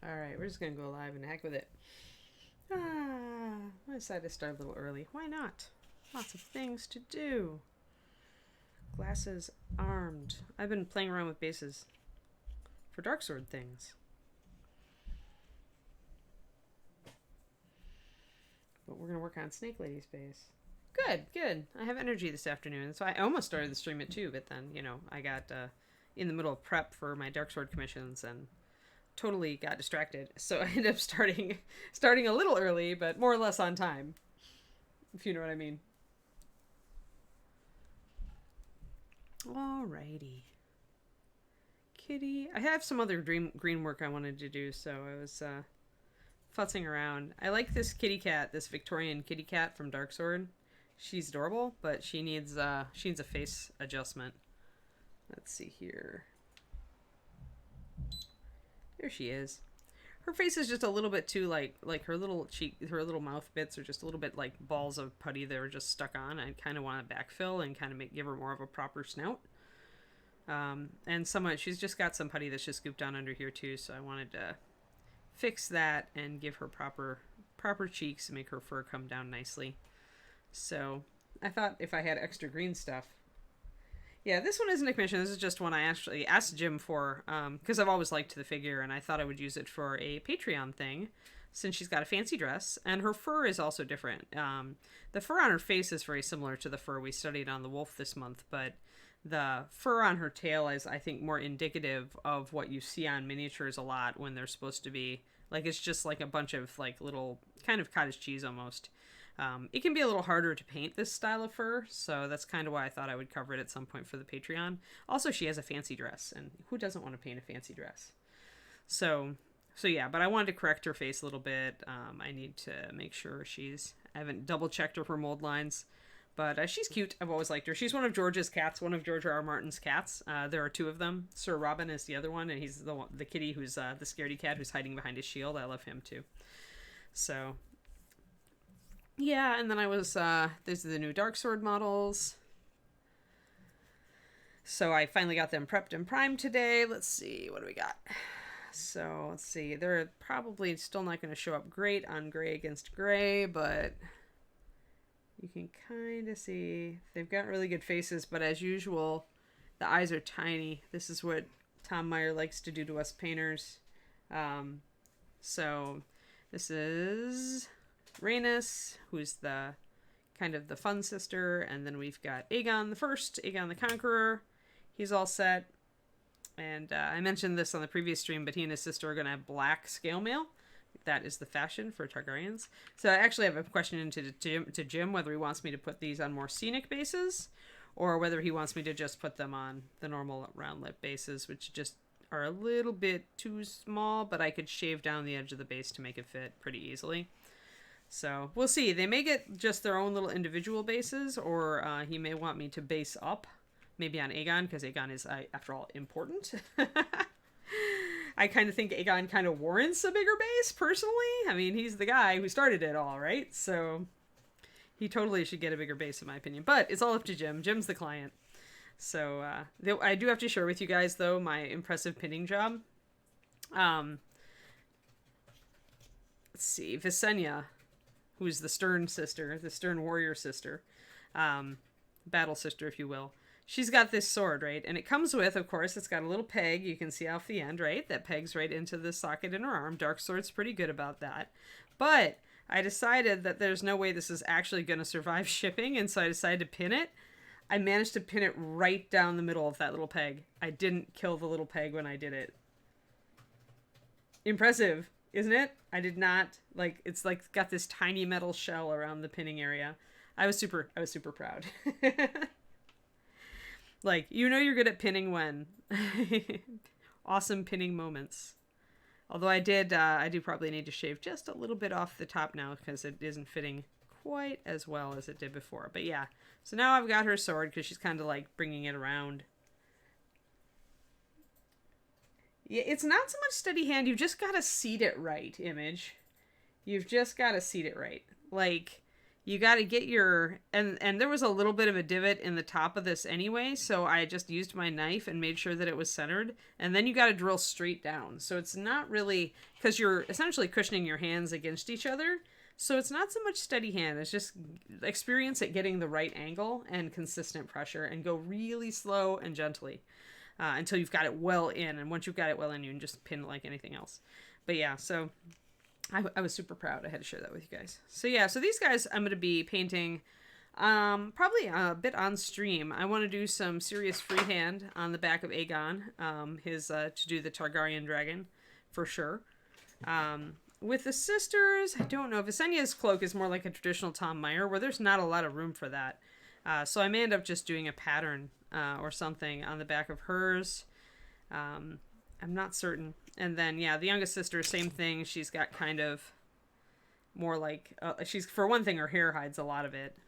Alright, we're just gonna go live and heck with it. I decided to start a little early. Why not? Lots of things to do. Glasses armed. I've been playing around with bases for Dark Sword things. But we're gonna work on Snake Lady's base. Good, good. I have energy this afternoon. So I almost started the stream at 2, but then, I got in the middle of prep for my Dark Sword commissions and totally got distracted. So I ended up starting a little early, but more or less on time. If you know what I mean. Alrighty. Kitty. I have some other green work I wanted to do, so I was futzing around. I like this kitty cat, this Victorian kitty cat from Dark Sword. She's adorable, but she needs a face adjustment. Let's see here. There she is. Her face is just a little bit too like her little cheek, her little mouth bits are just a little bit like balls of putty that are just stuck on. I kind of want to backfill and kind of give her more of a proper snout. And she's just got some putty that's just scooped down under here too, so I wanted to fix that and give her proper cheeks and make her fur come down nicely. So I thought if I had extra green stuff. Yeah, this one isn't a commission. This is just one I actually asked Jim for because I've always liked the figure and I thought I would use it for a Patreon thing since she's got a fancy dress and her fur is also different. The fur on her face is very similar to the fur we studied on the wolf this month, but the fur on her tail is, I think, more indicative of what you see on miniatures a lot when they're supposed to be like it's just like a bunch of like little kind of cottage cheese almost. It can be a little harder to paint this style of fur, so that's kind of why I thought I would cover it at some point for the Patreon. Also, she has a fancy dress, and who doesn't want to paint a fancy dress? So yeah, but I wanted to correct her face a little bit. I need to make sure I haven't double-checked her mold lines, but she's cute. I've always liked her. She's one of George's cats, one of George R. R. Martin's cats. There are 2 of them. Sir Robin is the other one, and he's the kitty who's the scaredy cat who's hiding behind his shield. I love him, too. So yeah, and then I was, these are the new Dark Sword models. So I finally got them prepped and primed today. Let's see, what do we got? So, let's see, they're probably still not going to show up great on gray against gray, but you can kind of see they've got really good faces, but as usual, the eyes are tiny. This is what Tom Meyer likes to do to us painters. So, this is Rhaenys, who's the kind of the fun sister, and then we've got Aegon the First, Aegon the Conqueror. He's all set, and I mentioned this on the previous stream, but he and his sister are going to have black scale mail. That is the fashion for Targaryens. So I actually have a question to Jim whether he wants me to put these on more scenic bases, or whether he wants me to just put them on the normal round lip bases, which just are a little bit too small, but I could shave down the edge of the base to make it fit pretty easily. So we'll see. They may get just their own little individual bases, or he may want me to base up, maybe on Aegon, because Aegon is, after all, important. I kind of think Aegon kind of warrants a bigger base, personally. I mean, he's the guy who started it all, right? So he totally should get a bigger base, in my opinion. But it's all up to Jim. Jim's the client. So I do have to share with you guys, though, my impressive pinning job. Let's see. Visenya, who's the stern sister, the stern warrior sister, battle sister, if you will. She's got this sword, right? And it comes with, of course, it's got a little peg. You can see off the end, right? That pegs right into the socket in her arm. Dark Sword's pretty good about that. But I decided that there's no way this is actually going to survive shipping, and so I decided to pin it. I managed to pin it right down the middle of that little peg. I didn't kill the little peg when I did it. Impressive, isn't it? I did not, it's got this tiny metal shell around the pinning area. I was super proud. You're good at pinning when. Awesome pinning moments. Although I do probably need to shave just a little bit off the top now because it isn't fitting quite as well as it did before. But yeah, so now I've got her sword because she's kind of like bringing it around. Yeah, it's not so much steady hand. You've just got to seat it right, Image. You've just got to seat it right. you got to get your and there was a little bit of a divot in the top of this anyway, so I just used my knife and made sure that it was centered, and then you got to drill straight down. So it's not really, because you're essentially cushioning your hands against each other, so it's not so much steady hand, it's just experience at getting the right angle and consistent pressure, and go really slow and gently until you've got it well in, and once you've got it well in, you can just pin it like anything else. But yeah, so I was super proud. I had to share that with you guys. So yeah, so these guys I'm going to be painting probably a bit on stream. I want to do some serious freehand on the back of Aegon, his to do the Targaryen dragon for sure. With the sisters, I don't know. Visenya's cloak is more like a traditional Tom Meyer, where there's not a lot of room for that. So I may end up just doing a pattern or something on the back of hers. I'm not certain. And then, yeah, the youngest sister, same thing. She's got kind of more like, she's, for one thing, her hair hides a lot of it.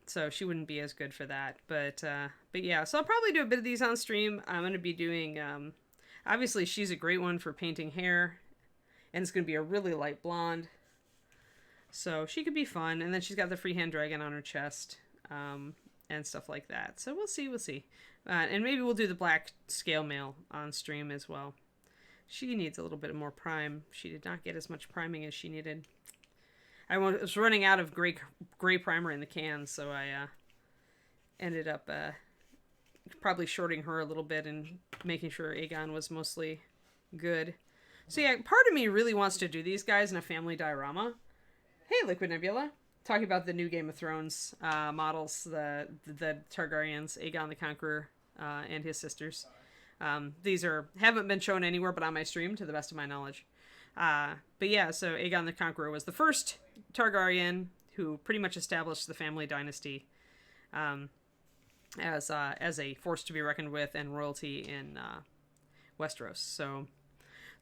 So she wouldn't be as good for that. But yeah, so I'll probably do a bit of these on stream. I'm going to be doing, obviously she's a great one for painting hair. And it's going to be a really light blonde. So she could be fun. And then she's got the freehand dragon on her chest. And stuff like that. So we'll see. And maybe we'll do the black scale mail on stream as well. She needs a little bit more prime. She did not get as much priming as she needed. I was running out of gray primer in the can, so I ended up probably shorting her a little bit and making sure Aegon was mostly good. So yeah, part of me really wants to do these guys in a family diorama. Hey, Liquid Nebula. Talking about the new Game of Thrones models, the Targaryens, Aegon the Conqueror, and his sisters. These haven't been shown anywhere but on my stream, to the best of my knowledge. But yeah, so Aegon the Conqueror was the first Targaryen who pretty much established the family dynasty as a force to be reckoned with and royalty in Westeros.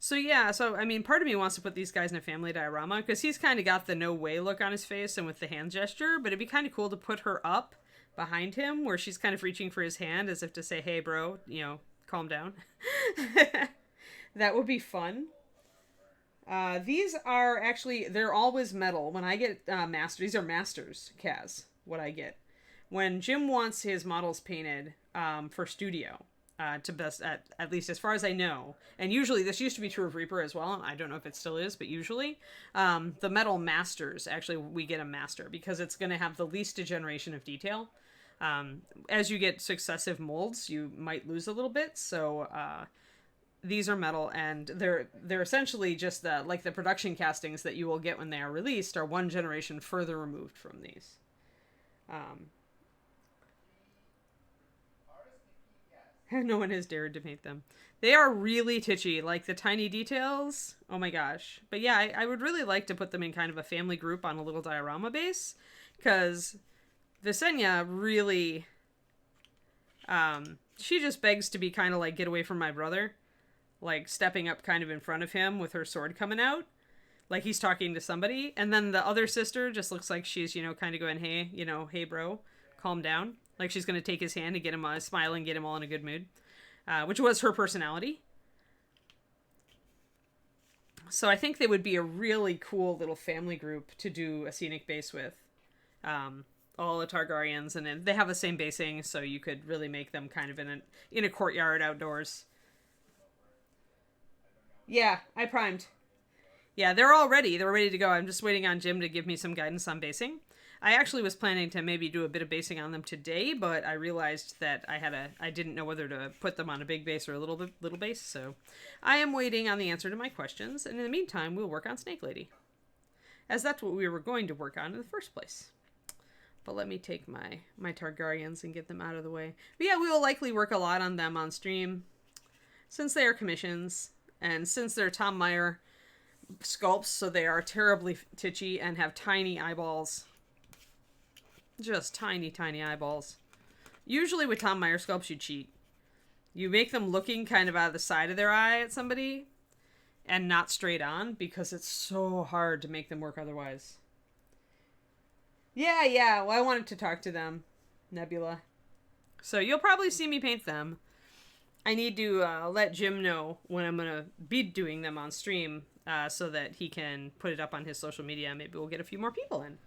So yeah, so I mean, part of me wants to put these guys in a family diorama because he's kind of got the no way look on his face and with the hand gesture, but it'd be kind of cool to put her up behind him where she's kind of reaching for his hand as if to say, hey bro, calm down. That would be fun. These are actually, they're always metal. When I get these are masters, Kaz, what I get. When Jim wants his models painted for studio, to best, at least as far as I know, and usually this used to be true of Reaper as well, I don't know if it still is, but usually the metal masters, actually we get a master because it's going to have the least degeneration of detail. As you get successive molds, you might lose a little bit, so these are metal, and they're essentially just like the production castings that you will get when they are released are one generation further removed from these. No one has dared to paint them. They are really titchy, like the tiny details. Oh my gosh. But yeah, I would really like to put them in kind of a family group on a little diorama base, because Visenya really, she just begs to be kind of like, get away from my brother. Like stepping up kind of in front of him with her sword coming out. Like he's talking to somebody. And then the other sister just looks like she's, kind of going, hey, hey bro, calm down. Like she's going to take his hand and get him a smile and get him all in a good mood. Which was her personality. So I think they would be a really cool little family group to do a scenic base with. All the Targaryens, and then they have the same basing, so you could really make them kind of in a courtyard outdoors. Yeah, I primed. Yeah, they're all ready. They're ready to go. I'm just waiting on Jim to give me some guidance on basing. I actually was planning to maybe do a bit of basing on them today, but I realized that I didn't know whether to put them on a big base or a little base, so I am waiting on the answer to my questions, and in the meantime, we'll work on Snake Lady, as that's what we were going to work on in the first place. But let me take my Targaryens and get them out of the way. But yeah, we will likely work a lot on them on stream, since they are commissions, and since they're Tom Meyer sculpts, so they are terribly titchy and have tiny eyeballs. Just tiny, tiny eyeballs. Usually with Tom Meyer sculpts, you cheat. You make them looking kind of out of the side of their eye at somebody and not straight on because it's so hard to make them work otherwise. Yeah. Well, I wanted to talk to them, Nebula. So you'll probably see me paint them. I need to let Jim know when I'm going to be doing them on stream so that he can put it up on his social media. Maybe we'll get a few more people in.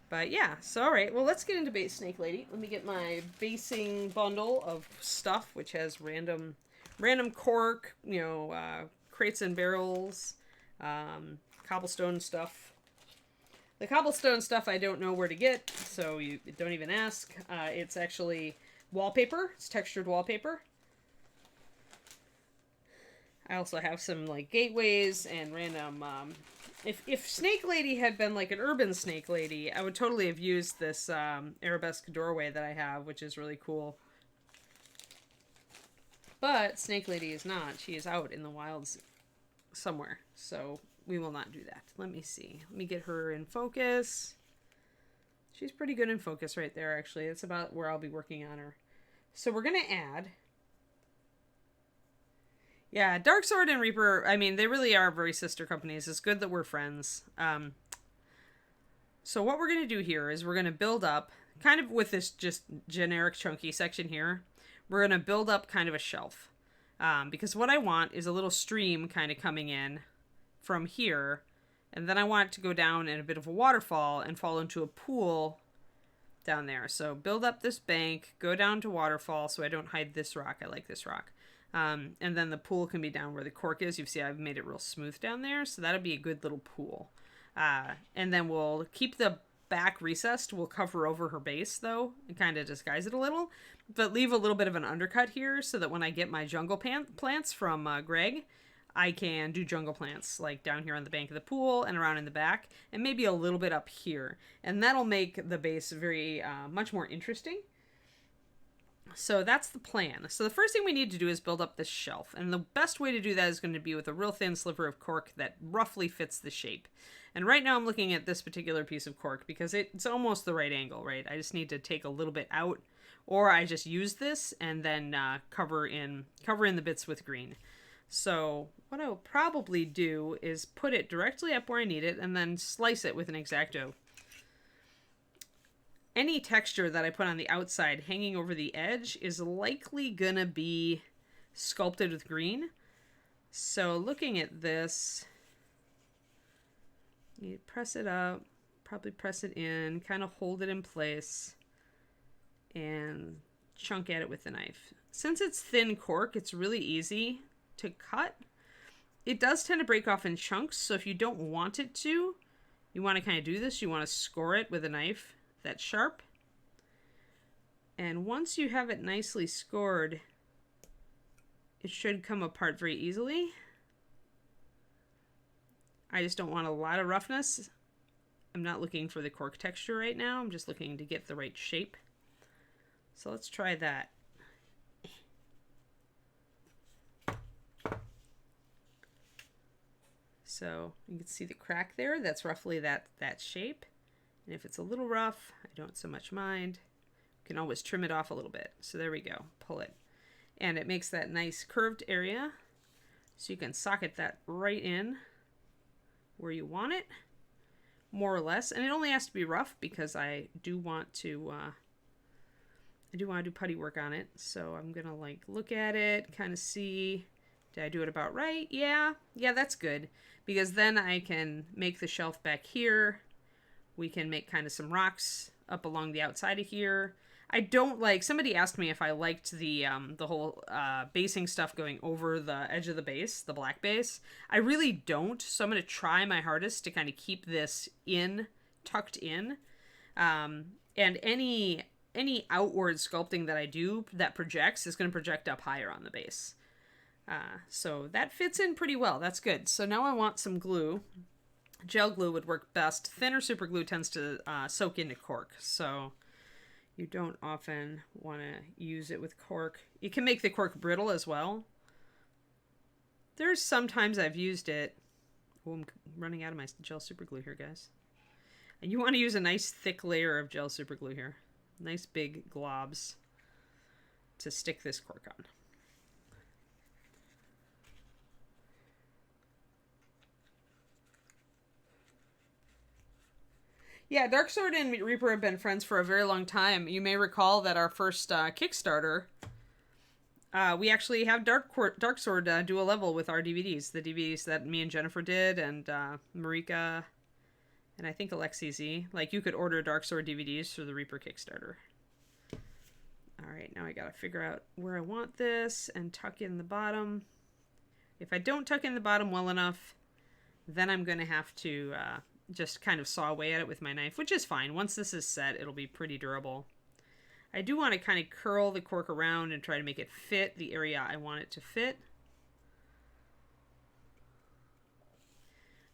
But yeah, so all right. Well, let's get into Base Snake Lady. Let me get my basing bundle of stuff, which has random cork, crates and barrels, cobblestone stuff. The cobblestone stuff I don't know where to get, so you don't even ask. It's actually wallpaper. It's textured wallpaper. I also have some like gateways and random. If Snake Lady had been like an urban Snake Lady, I would totally have used this arabesque doorway that I have, which is really cool. But Snake Lady is not. She is out in the wilds somewhere, so we will not do that. Let me see. Let me get her in focus. She's pretty good in focus right there, actually. That's about where I'll be working on her. So we're going to add... Yeah, Dark Sword and Reaper, I mean, they really are very sister companies. It's good that we're friends. So what we're going to do here is we're going to build up, kind of with this just generic chunky section here, we're going to build up kind of a shelf. Because what I want is a little stream kind of coming in from here, and then I want it to go down in a bit of a waterfall and fall into a pool down there. So build up this bank, go down to waterfall so I don't hide this rock. I like this rock. And then the pool can be down where the cork is. You see I've made it real smooth down there, so that'll be a good little pool. And then we'll keep the back recessed. We'll cover over her base, though, and kind of disguise it a little. But leave a little bit of an undercut here so that when I get my jungle plants from Greg, I can do jungle plants, like down here on the bank of the pool and around in the back, and maybe a little bit up here. And that'll make the base very much more interesting. So that's the plan. So the first thing we need to do is build up this shelf. And the best way to do that is going to be with a real thin sliver of cork that roughly fits the shape. And right now I'm looking at this particular piece of cork because it's almost the right angle, right? I just need to take a little bit out, or I just use this and then cover in the bits with green. So what I'll probably do is put it directly up where I need it and then slice it with an X-Acto. Any texture that I put on the outside hanging over the edge is likely gonna be sculpted with green. So looking at this, you press it up, probably press it in, kind of hold it in place, and chunk at it with the knife. Since it's thin cork, it's really easy to cut. It does tend to break off in chunks, so if you don't want it to, you want to kind of do this. You want to score it with a knife that's sharp. And once you have it nicely scored, it should come apart very easily. I just don't want a lot of roughness. I'm not looking for the cork texture right now. I'm just looking to get the right shape. So let's try that. So you can see the crack there. That's roughly that shape. And if it's a little rough, I don't so much mind. You can always trim it off a little bit. So there we go. Pull it. And it makes that nice curved area. So you can socket that right in where you want it, more or less. And it only has to be rough because I do want to do putty work on it. So I'm going to like look at it, kind of see, did I do it about right? Yeah, that's good. Because then I can make the shelf back here. We can make kind of some rocks up along the outside of here. I don't like, somebody asked me if I liked the whole basing stuff going over the edge of the base, the black base. I really don't, so I'm going to try my hardest to kind of keep this tucked in. And any outward sculpting that I do that projects is going to project up higher on the base. So that fits in pretty well. That's good. So now I want some glue. Gel glue would work best. Thinner super glue tends to soak into cork, so you don't often want to use it with cork. You can make the cork brittle as well. There's sometimes I've used it. Oh, I'm running out of my gel super glue here, guys. And you want to use a nice thick layer of gel super glue here. Nice big globs to stick this cork on. Yeah, Dark Sword and Reaper have been friends for a very long time. You may recall that our first Kickstarter, We actually have Dark Sword do a level with our DVDs. The DVDs that me and Jennifer did, and Marika, and I think Alexi Z. Like, you could order Dark Sword DVDs through the Reaper Kickstarter. All right, now I gotta figure out where I want this and tuck in the bottom. If I don't tuck in the bottom well enough, then I'm gonna have to just kind of saw away at it with my knife, which is fine. Once this is set, it'll be pretty durable. I do want to kind of curl the cork around and try to make it fit the area I want it to fit.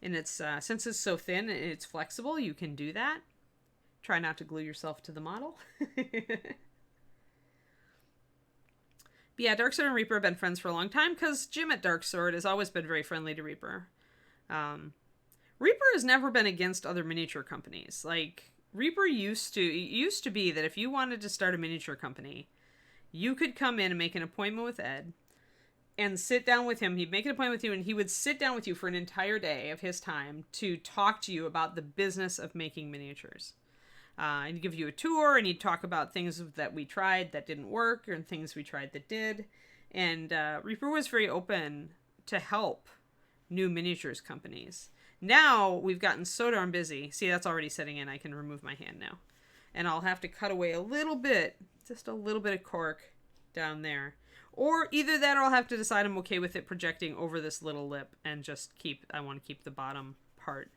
And it's since it's so thin and it's flexible, you can do that. Try not to glue yourself to the model. But yeah, Dark Sword and Reaper have been friends for a long time because Jim at Dark Sword has always been very friendly to Reaper. Reaper has never been against other miniature companies. Like, Reaper used to be that if you wanted to start a miniature company, you could come in and make an appointment with Ed and sit down with him. He'd make an appointment with you, and he would sit down with you for an entire day of his time to talk to you about the business of making miniatures. And he'd give you a tour, and he'd talk about things that we tried that didn't work, and things we tried that did. And Reaper was very open to help new miniatures companies. Now we've gotten so darn busy. See, that's already setting in. I can remove my hand now. And I'll have to cut away a little bit, just a little bit of cork down there. Or either that, or I'll have to decide I'm okay with it projecting over this little lip and just I want to keep the bottom part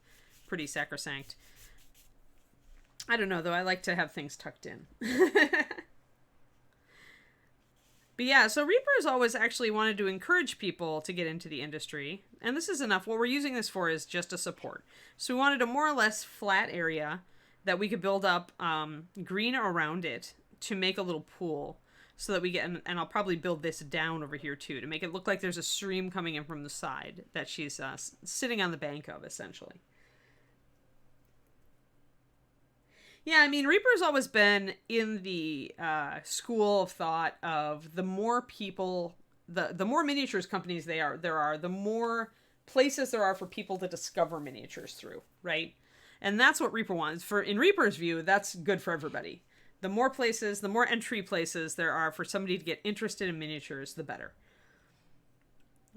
pretty sacrosanct. I don't know, though. I like to have things tucked in. But yeah, so Reaper has always actually wanted to encourage people to get into the industry. And this is enough. What we're using this for is just a support. So we wanted a more or less flat area that we could build up green around it to make a little pool. So that we get, and I'll probably build this down over here too, to make it look like there's a stream coming in from the side that she's sitting on the bank of, essentially. Yeah, I mean, Reaper's always been in the school of thought of the more people, the more miniatures companies there are, the more places there are for people to discover miniatures through, right? And that's what Reaper wants. In Reaper's view, that's good for everybody. The more places, the more entry places there are for somebody to get interested in miniatures, the better.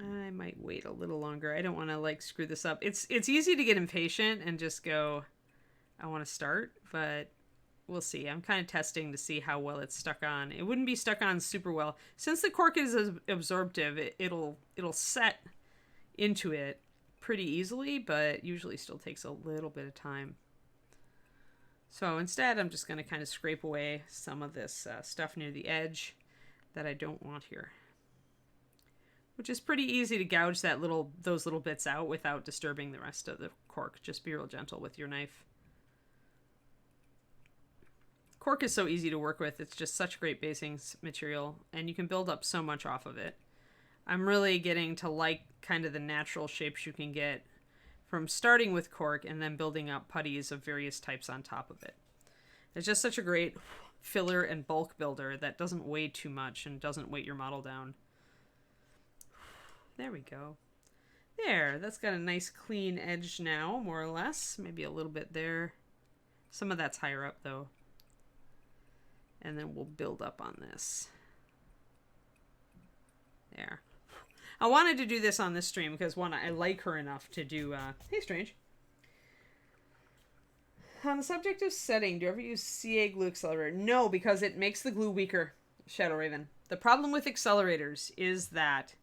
I might wait a little longer. I don't want to screw this up. It's easy to get impatient and just go, I want to start, but we'll see. I'm kind of testing to see how well it's stuck on. It wouldn't be stuck on super well. Since the cork is absorptive, it'll set into it pretty easily, but usually still takes a little bit of time. So instead, I'm just going to kind of scrape away some of this stuff near the edge that I don't want here. Which is pretty easy to gouge those little bits out without disturbing the rest of the cork. Just be real gentle with your knife. Cork is so easy to work with. It's just such great basing material, and you can build up so much off of it. I'm really getting to like kind of the natural shapes you can get from starting with cork and then building up putties of various types on top of it. It's just such a great filler and bulk builder that doesn't weigh too much and doesn't weight your model down. There we go. There, that's got a nice clean edge now, more or less. Maybe a little bit there. Some of that's higher up, though. And then we'll build up on this. There. I wanted to do this on this stream because, one, I like her enough to do... Hey, Strange. On the subject of setting, do you ever use CA glue accelerator? No, because it makes the glue weaker, Shadow Raven. The problem with accelerators is that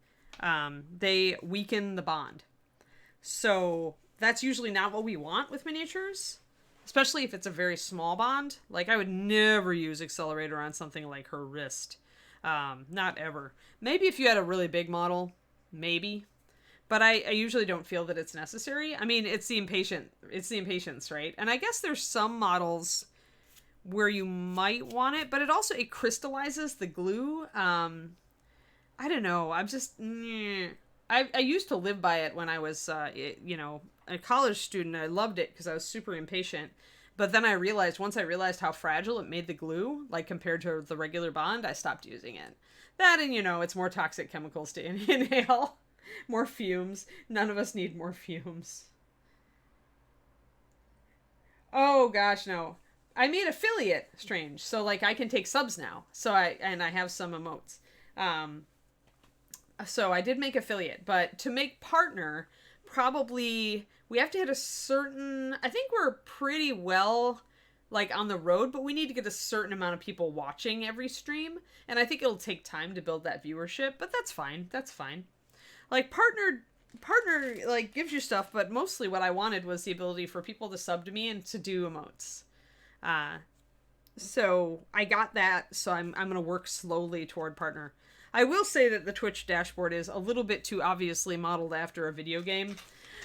they weaken the bond. So that's usually not what we want with miniatures. Especially if it's a very small bond. Like, I would never use accelerator on something like her wrist. Not ever. Maybe if you had a really big model, maybe. But I usually don't feel that it's necessary. I mean, it's the impatience, right? And I guess there's some models where you might want it, but it crystallizes the glue. I don't know. I'm just... I used to live by it when I was, a college student. I loved it because I was super impatient. But then once I realized how fragile it made the glue, like compared to the regular bond, I stopped using it. That and, it's more toxic chemicals to inhale. More fumes. None of us need more fumes. Oh, gosh, no. I made affiliate, Strange. So, I can take subs now. So I have some emotes. So I did make affiliate, but to make partner, probably we have to hit a certain. I think we're pretty well like on the road, but we need to get a certain amount of people watching every stream, and I think it'll take time to build that viewership, but that's fine. That's fine. Like partner like gives you stuff, but mostly what I wanted was the ability for people to sub to me and to do emotes. Uh so I got that, so I'm gonna work slowly toward partner. I will say that the Twitch dashboard is a little bit too obviously modeled after a video game.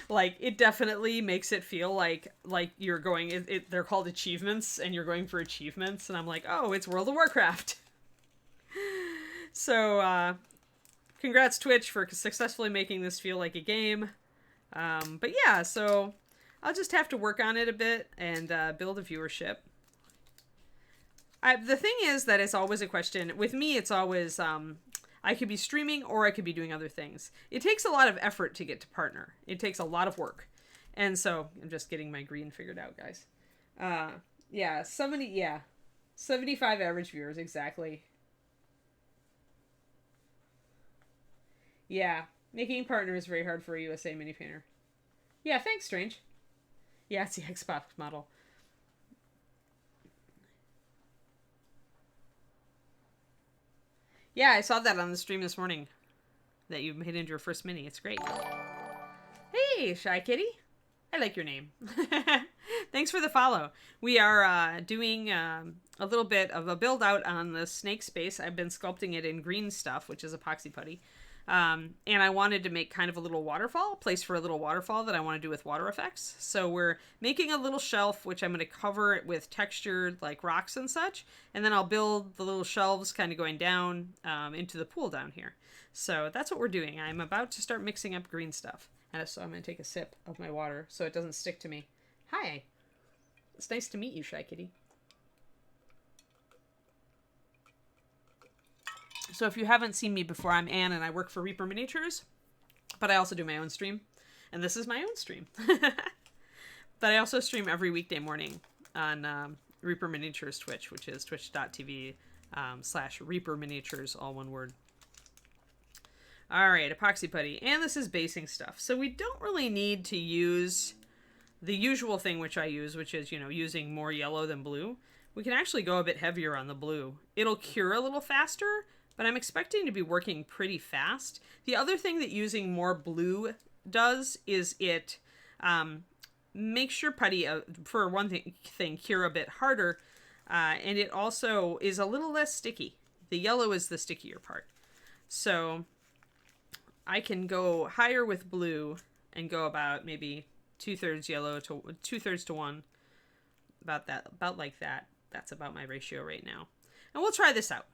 Like it definitely makes it feel like you're going. They're called achievements, and you're going for achievements, and I'm like, oh, it's World of Warcraft. So congrats Twitch for successfully making this feel like a game. But yeah, so I'll just have to work on it a bit and build a viewership. The thing is that it's always a question. With me, it's always, I could be streaming or I could be doing other things. It takes a lot of effort to get to partner. It takes a lot of work. And so, I'm just getting my green figured out, guys. Yeah, 75 average viewers, exactly. Yeah, making partner is very hard for a USA mini painter. Yeah, thanks, Strange. Yeah, it's the Xbox model. Yeah, I saw that on the stream this morning. That you made into your first mini. It's great. Hey, Shy Kitty. I like your name. Thanks for the follow. We are doing a little bit of a build out on the snake space. I've been sculpting it in green stuff, which is epoxy putty. And I wanted to make kind of a little waterfall, place for a little waterfall that I want to do with water effects. So we're making a little shelf, which I'm going to cover it with textured like rocks and such. And then I'll build the little shelves kind of going down into the pool down here. So that's what we're doing. I'm about to start mixing up green stuff. And so I'm going to take a sip of my water so it doesn't stick to me. Hi. It's nice to meet you, Shy Kitty. So if you haven't seen me before, I'm Anne and I work for Reaper Miniatures, but I also do my own stream. And this is my own stream. But I also stream every weekday morning on Reaper Miniatures Twitch, which is twitch.tv /Reaper Miniatures, all one word. All right, epoxy putty. And this is basing stuff. So we don't really need to use the usual thing which I use, which is, using more yellow than blue. We can actually go a bit heavier on the blue. It'll cure a little faster, but I'm expecting to be working pretty fast. The other thing that using more blue does is it makes your putty, for one thing, cure a bit harder, and it also is a little less sticky. The yellow is the stickier part. So I can go higher with blue and go about maybe 2/3 yellow to 2/3 to 1. About like that. That's about my ratio right now. And we'll try this out.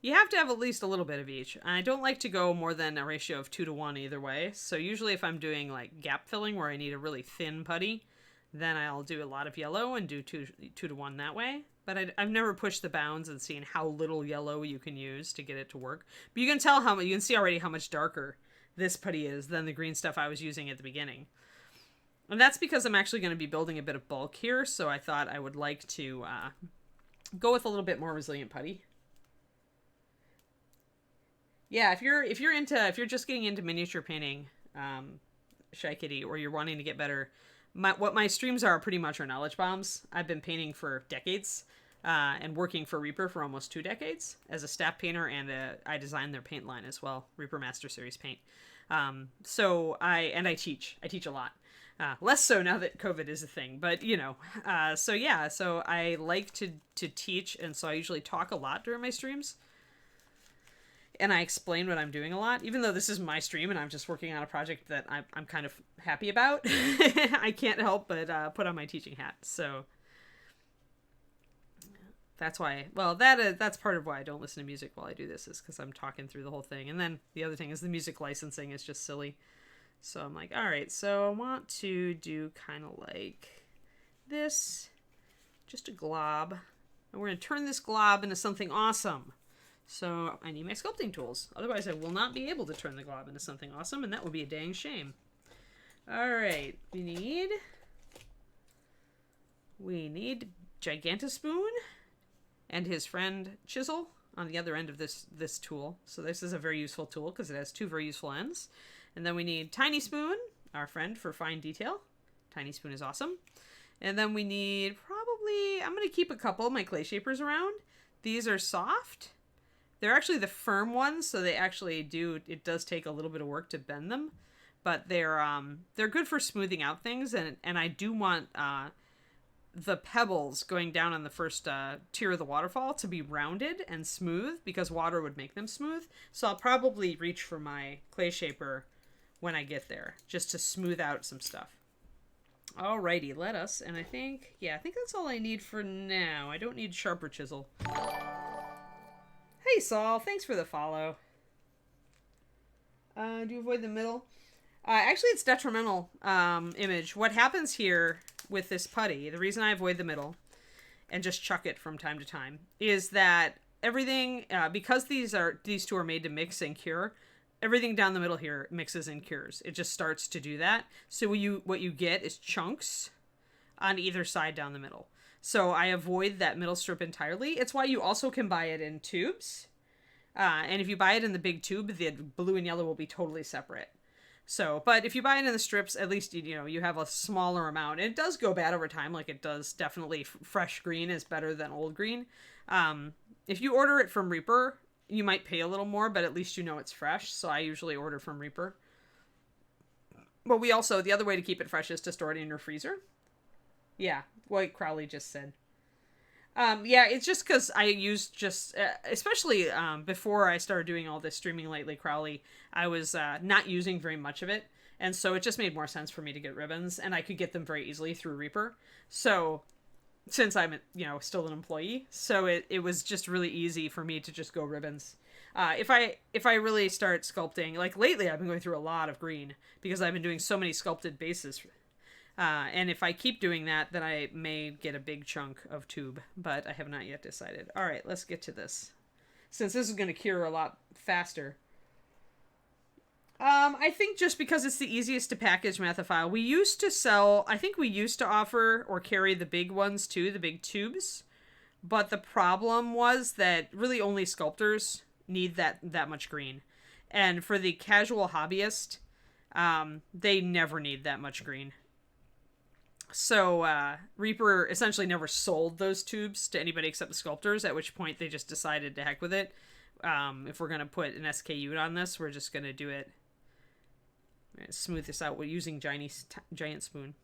You have to have at least a little bit of each. I don't like to go more than a ratio of 2 to 1 either way. So usually if I'm doing like gap filling where I need a really thin putty, then I'll do a lot of yellow and do 2 to 1 that way. But I've never pushed the bounds and seen how little yellow you can use to get it to work. But you can tell you can see already how much darker this putty is than the green stuff I was using at the beginning. And that's because I'm actually going to be building a bit of bulk here. So I thought I would like to go with a little bit more resilient putty. Yeah, if you're just getting into miniature painting, Shy Kitty, or you're wanting to get better, what my streams are pretty much are knowledge bombs. I've been painting for decades, and working for Reaper for almost 2 decades as a staff painter, and I designed their paint line as well, Reaper Master Series paint. So I teach a lot. Less so now that COVID is a thing, but so I like to teach, and so I usually talk a lot during my streams. And I explain what I'm doing a lot, even though this is my stream and I'm just working on a project that I'm kind of happy about. I can't help but put on my teaching hat. So that's why, that's part of why I don't listen to music while I do this, is because I'm talking through the whole thing. And then the other thing is the music licensing is just silly. So I'm like, all right, so I want to do kind of like this, just a glob. And we're going to turn this glob into something awesome. So I need my sculpting tools. Otherwise I will not be able to turn the glob into something awesome, and that would be a dang shame. All right, we need Gigantispoon and his friend Chisel. on the other end of this tool. So this is a very useful tool because it has two very useful ends. And then we need Tiny Spoon, our friend for fine detail. Tiny Spoon is awesome. And then we need probably, I'm going to keep a couple of my clay shapers around. These are soft. They're actually the firm ones, so they actually do, it does take a little bit of work to bend them. But they're good for smoothing out things, and I do want the pebbles going down on the first tier of the waterfall to be rounded and smooth, because water would make them smooth. So I'll probably reach for my clay shaper when I get there, just to smooth out some stuff. Alrighty, let us, and I think that's all I need for now. I don't need sharper chisel. Hey Saul, thanks for the follow. Do you avoid the middle? Actually, it's detrimental, image. What happens here with this putty, the reason I avoid the middle and just chuck it from time to time, is that everything, because these two are made to mix and cure, everything down the middle here mixes and cures. It just starts to do that. So what you get is chunks on either side down the middle. So I avoid that middle strip entirely. It's why you also can buy it in tubes. And if you buy it in the big tube, the blue and yellow will be totally separate. So, but if you buy it in the strips, at least, you have a smaller amount. It does go bad over time, like it does definitely. Fresh green is better than old green. If you order it from Reaper, you might pay a little more, but at least you know it's fresh. So I usually order from Reaper. But the other way to keep it fresh is to store it in your freezer. Yeah, what Crowley just said. It's just because I used especially before I started doing all this streaming lately, Crowley, I was not using very much of it. And so it just made more sense for me to get ribbons, and I could get them very easily through Reaper. So since I'm, still an employee, so it was just really easy for me to just go ribbons. If I really start sculpting, like lately I've been going through a lot of green because I've been doing so many sculpted bases. And if I keep doing that, then I may get a big chunk of tube, but I have not yet decided. All right, let's get to this. Since this is going to cure a lot faster. I think just because it's the easiest to package Methophile. We used to offer or carry the big ones too, the big tubes. But the problem was that really only sculptors need that much green. And for the casual hobbyist, they never need that much green. So Reaper essentially never sold those tubes to anybody except the sculptors, at which point they just decided to heck with it. If we're going to put an SKU on this, we're just going to do it. Smooth this out. We're using giant spoon.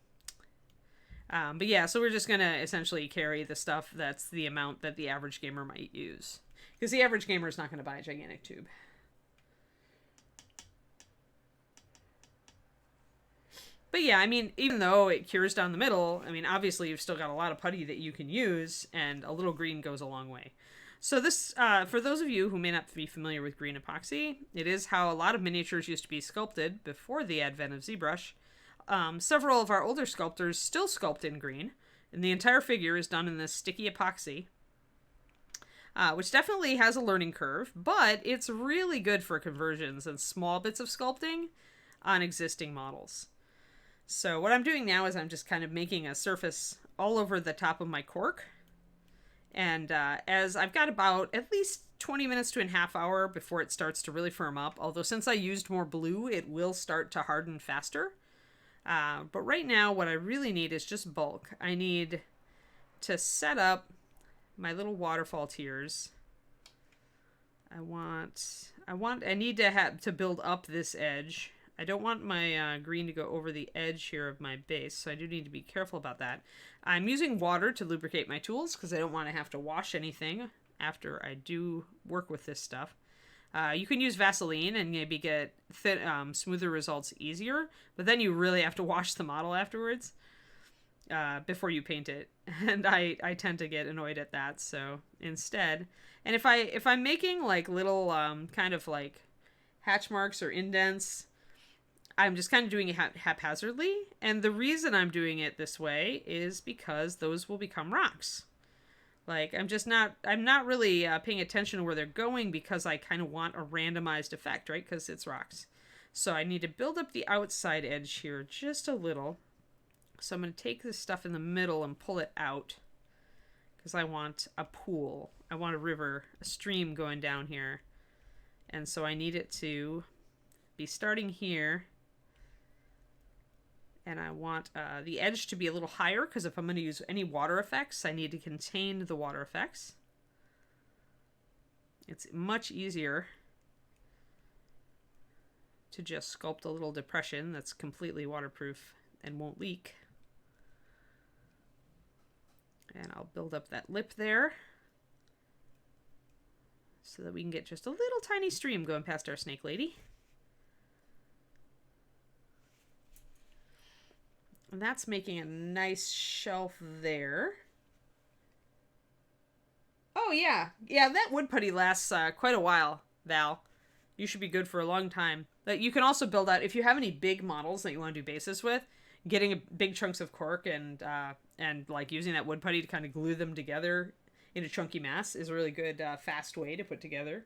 But yeah, so we're just going to essentially carry the stuff that's the amount that the average gamer might use. Because the average gamer is not going to buy a gigantic tube. But yeah, I mean, even though it cures down the middle, I mean, obviously you've still got a lot of putty that you can use, and a little green goes a long way. So this, for those of you who may not be familiar with green epoxy, it is how a lot of miniatures used to be sculpted before the advent of ZBrush. Several of our older sculptors still sculpt in green, and the entire figure is done in this sticky epoxy, which definitely has a learning curve, but it's really good for conversions and small bits of sculpting on existing models. So what I'm doing now is I'm just kind of making a surface all over the top of my cork. And as I've got about at least 20 minutes to a half hour before it starts to really firm up. Although since I used more blue, it will start to harden faster. But right now what I really need is just bulk. I need to set up my little waterfall tiers. I need to build up this edge. I don't want my green to go over the edge here of my base, so I do need to be careful about that. I'm using water to lubricate my tools because I don't want to have to wash anything after I do work with this stuff. You can use Vaseline and maybe get smoother results easier, but then you really have to wash the model afterwards before you paint it. And I tend to get annoyed at that, so instead... And if I'm making like little kind of like hatch marks or indents... I'm just kind of doing it haphazardly, and the reason I'm doing it this way is because those will become rocks. Like, I'm not really paying attention to where they're going because I kind of want a randomized effect, right? Because it's rocks. So I need to build up the outside edge here just a little. So I'm going to take this stuff in the middle and pull it out because I want a pool I want a river, a stream going down here. And so I need it to be starting here. And I want the edge to be a little higher, because if I'm going to use any water effects, I need to contain the water effects. It's much easier to just sculpt a little depression that's completely waterproof and won't leak. And I'll build up that lip there so that we can get just a little tiny stream going past our snake lady. And that's making a nice shelf there. Oh, yeah. Yeah, that wood putty lasts quite a while, Val. You should be good for a long time. But you can also build out, if you have any big models that you want to do bases with, getting big chunks of cork and like using that wood putty to kind of glue them together in a chunky mass is a really good fast way to put together.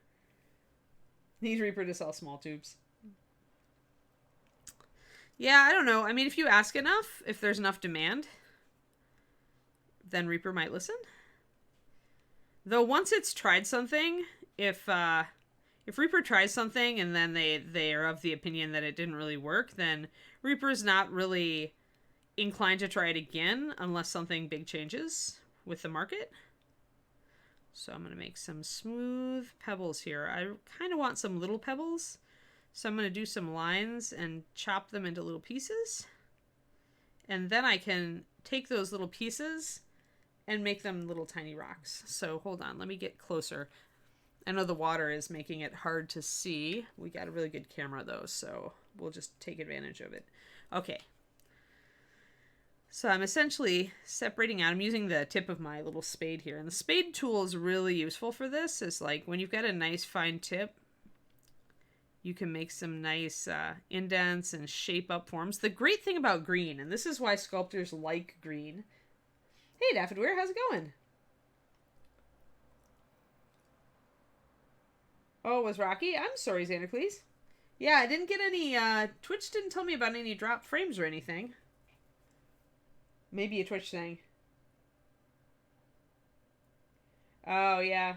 Needs Reaper to sell small tubes. Yeah, I don't know. I mean, if you ask enough, if there's enough demand, then Reaper might listen. Though once it's tried something, if Reaper tries something and then they are of the opinion that it didn't really work, then Reaper's not really inclined to try it again unless something big changes with the market. So I'm going to make some smooth pebbles here. I kind of want some little pebbles. So I'm going to do some lines and chop them into little pieces. And then I can take those little pieces and make them little tiny rocks. So hold on, let me get closer. I know the water is making it hard to see. We got a really good camera though, so we'll just take advantage of it. Okay. So I'm essentially separating out. I'm using the tip of my little spade here. And the spade tool is really useful for this. It's like when you've got a nice fine tip, you can make some nice indents and shape up forms. The great thing about green, and this is why sculptors like green. Hey, Daffodware, how's it going? Oh, it was rocky? I'm sorry, Xanacles. Yeah, I didn't get any, Twitch didn't tell me about any drop frames or anything. Maybe a Twitch thing. Oh, yeah.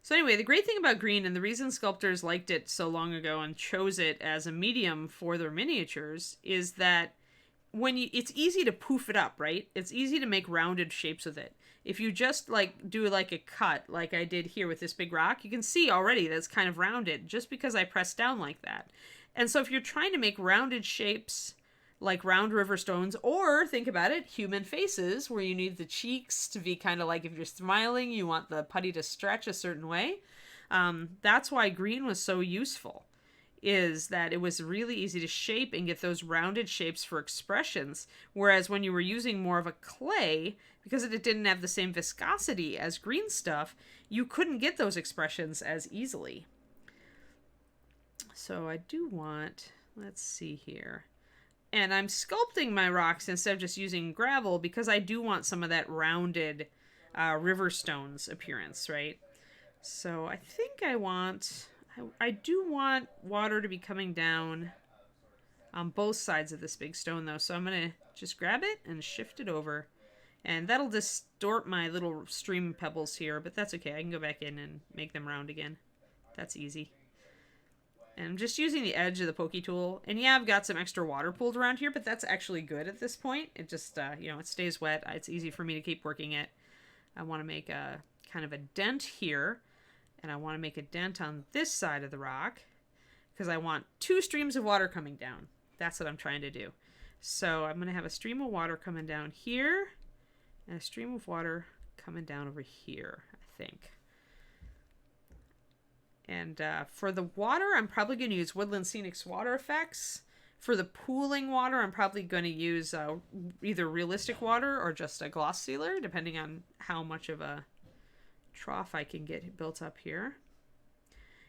So anyway, the great thing about green, and the reason sculptors liked it so long ago and chose it as a medium for their miniatures, is that it's easy to poof it up, right? It's easy to make rounded shapes with it. If you just do a cut like I did here with this big rock, you can see already that's kind of rounded just because I pressed down like that. And so if you're trying to make rounded shapes like round river stones, or think about it, human faces, where you need the cheeks to be kind of like, if you're smiling, you want the putty to stretch a certain way. That's why green was so useful, is that it was really easy to shape and get those rounded shapes for expressions. Whereas when you were using more of a clay, because it didn't have the same viscosity as green stuff, you couldn't get those expressions as easily. So I do want, let's see here. And I'm sculpting my rocks instead of just using gravel because I do want some of that rounded river stones appearance, right? So I think I do want water to be coming down on both sides of this big stone though. So I'm going to just grab it and shift it over. And that'll distort my little stream pebbles here, but that's okay. I can go back in and make them round again. That's easy. And I'm just using the edge of the pokey tool. And yeah, I've got some extra water pooled around here, but that's actually good at this point. It just, it stays wet. It's easy for me to keep working it. I want to make a kind of a dent here. And I want to make a dent on this side of the rock because I want 2 streams of water coming down. That's what I'm trying to do. So I'm going to have a stream of water coming down here and a stream of water coming down over here, I think. And for the water, I'm probably going to use Woodland Scenic's water effects. For the pooling water, I'm probably going to use either realistic water or just a gloss sealer, depending on how much of a trough I can get built up here.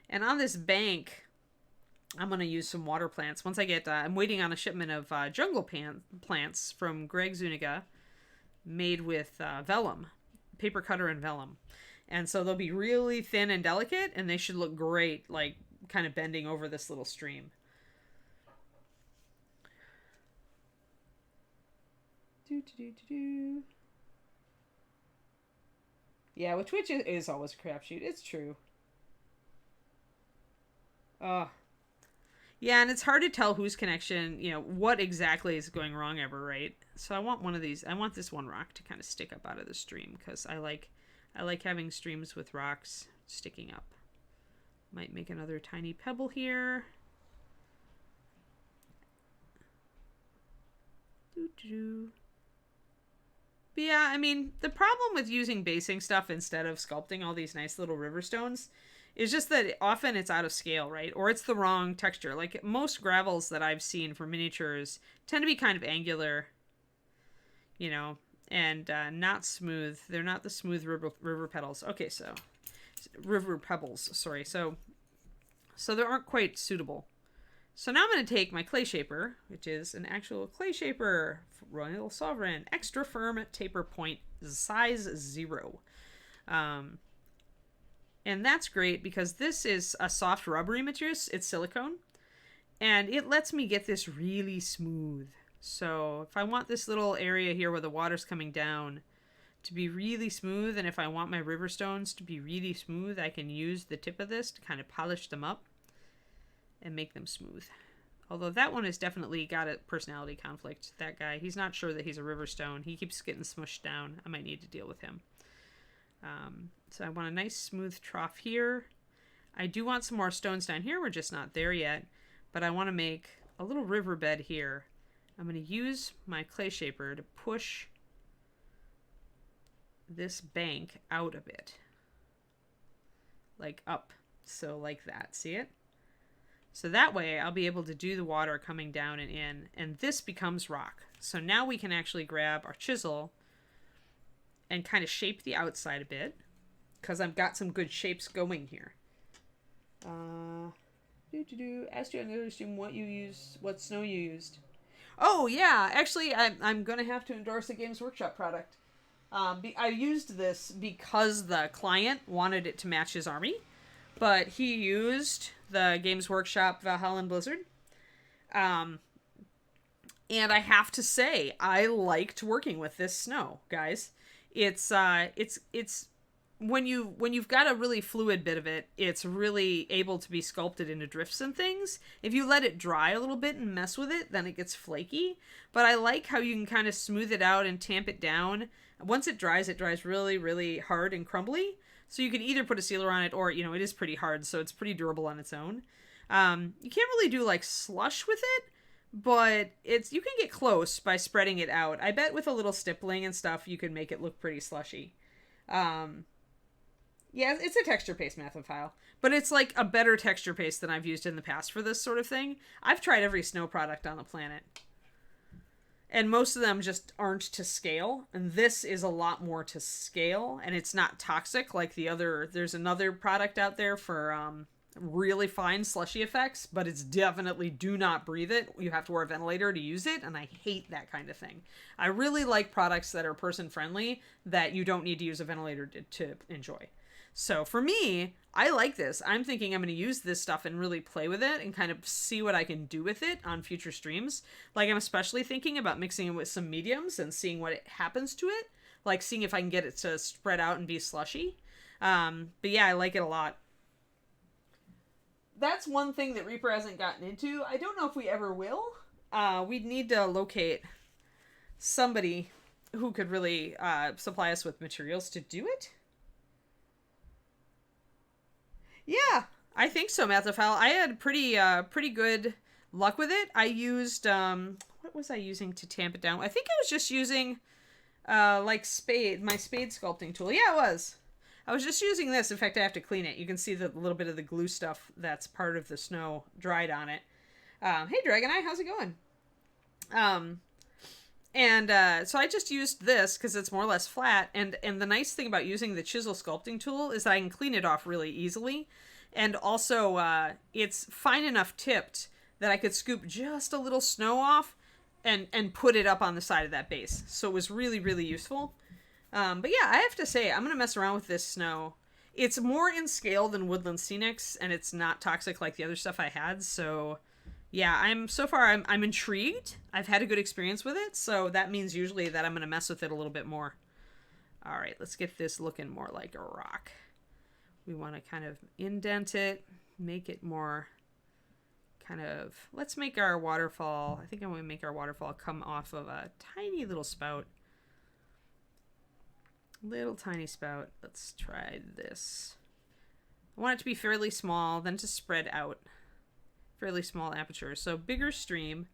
And on this bank, I'm going to use some water plants. Once I get, I'm waiting on a shipment of jungle plants from Greg Zuniga, made with vellum, paper cutter and vellum. And so they'll be really thin and delicate, and they should look great, like kind of bending over this little stream. Yeah, which is always a crapshoot. It's true. Oh, yeah, and it's hard to tell whose connection, what exactly is going wrong ever, right? So I want one of these. I want this one rock to kind of stick up out of the stream because I like having streams with rocks sticking up. Might make another tiny pebble here. Doo-doo. But yeah, I mean, the problem with using basing stuff instead of sculpting all these nice little river stones is just that often it's out of scale, right? Or it's the wrong texture. Like most gravels that I've seen for miniatures tend to be kind of angular, and not smooth. They're not the smooth river petals. Okay, so river pebbles. Sorry. So they aren't quite suitable. So now I'm going to take my clay shaper, which is an actual clay shaper, Royal Sovereign, extra firm taper point, size 0. And that's great because this is a soft rubbery material. It's silicone. And it lets me get this really smooth. So if I want this little area here where the water's coming down to be really smooth, and if I want my river stones to be really smooth, I can use the tip of this to kind of polish them up and make them smooth. Although that one has definitely got a personality conflict. That guy, he's not sure that he's a river stone. He keeps getting smushed down. I might need to deal with him. So I want a nice smooth trough here. I do want some more stones down here. We're just not there yet. But I want to make a little riverbed here. I'm going to use my clay shaper to push this bank out a bit. Like up. So like that. See it? So that way I'll be able to do the water coming down and in, and this becomes rock. So now we can actually grab our chisel and kind of shape the outside a bit because I've got some good shapes going here. Asked you on the other stream what snow you used. Oh yeah, actually I'm going to have to endorse a Games Workshop product. I used this because the client wanted it to match his army. But he used the Games Workshop Valhalla and Blizzard. And I have to say, I liked working with this snow, guys. It's when you've got a really fluid bit of it, it's really able to be sculpted into drifts and things. If you let it dry a little bit and mess with it, then it gets flaky. But I like how you can kind of smooth it out and tamp it down. Once it dries really, really hard and crumbly. So you can either put a sealer on it or, it is pretty hard, so it's pretty durable on its own. You can't really do like slush with it, but you can get close by spreading it out. I bet with a little stippling and stuff, you can make it look pretty slushy. Yeah, it's a texture paste Mathophile, but it's like a better texture paste than I've used in the past for this sort of thing. I've tried every snow product on the planet. And most of them just aren't to scale. And this is a lot more to scale. And it's not toxic like the other. There's another product out there for really fine slushy effects. But it's definitely do not breathe it. You have to wear a ventilator to use it. And I hate that kind of thing. I really like products that are person friendly that you don't need to use a ventilator to enjoy. So for me, I like this. I'm thinking I'm going to use this stuff and really play with it and kind of see what I can do with it on future streams. Like I'm especially thinking about mixing it with some mediums and seeing what happens to it. Like seeing if I can get it to spread out and be slushy. But yeah, I like it a lot. That's one thing that Reaper hasn't gotten into. I don't know if we ever will. We'd need to locate somebody who could really supply us with materials to do it. Yeah, I think so, Mathophile. I had pretty good luck with it. I used, what was I using to tamp it down? I think I was just using, my spade sculpting tool. Yeah, it was. I was just using this. In fact, I have to clean it. You can see the little bit of the glue stuff that's part of the snow dried on it. Hey, Dragoneye, how's it going? So I just used this because it's more or less flat. And the nice thing about using the chisel sculpting tool is that I can clean it off really easily. And also, it's fine enough tipped that I could scoop just a little snow off and put it up on the side of that base. So it was really, really useful. But yeah, I have to say, I'm going to mess around with this snow. It's more in scale than Woodland Scenics, and it's not toxic like the other stuff I had. So yeah, I'm intrigued. I've had a good experience with it, so that means usually that I'm going to mess with it a little bit more. All right, let's get this looking more like a rock. We want to kind of indent it, make it more kind of, let's make our waterfall, I think I want to make our waterfall come off of a tiny little spout. Little tiny spout. Let's try this. I want it to be fairly small, then to spread out. Fairly small aperture. So bigger stream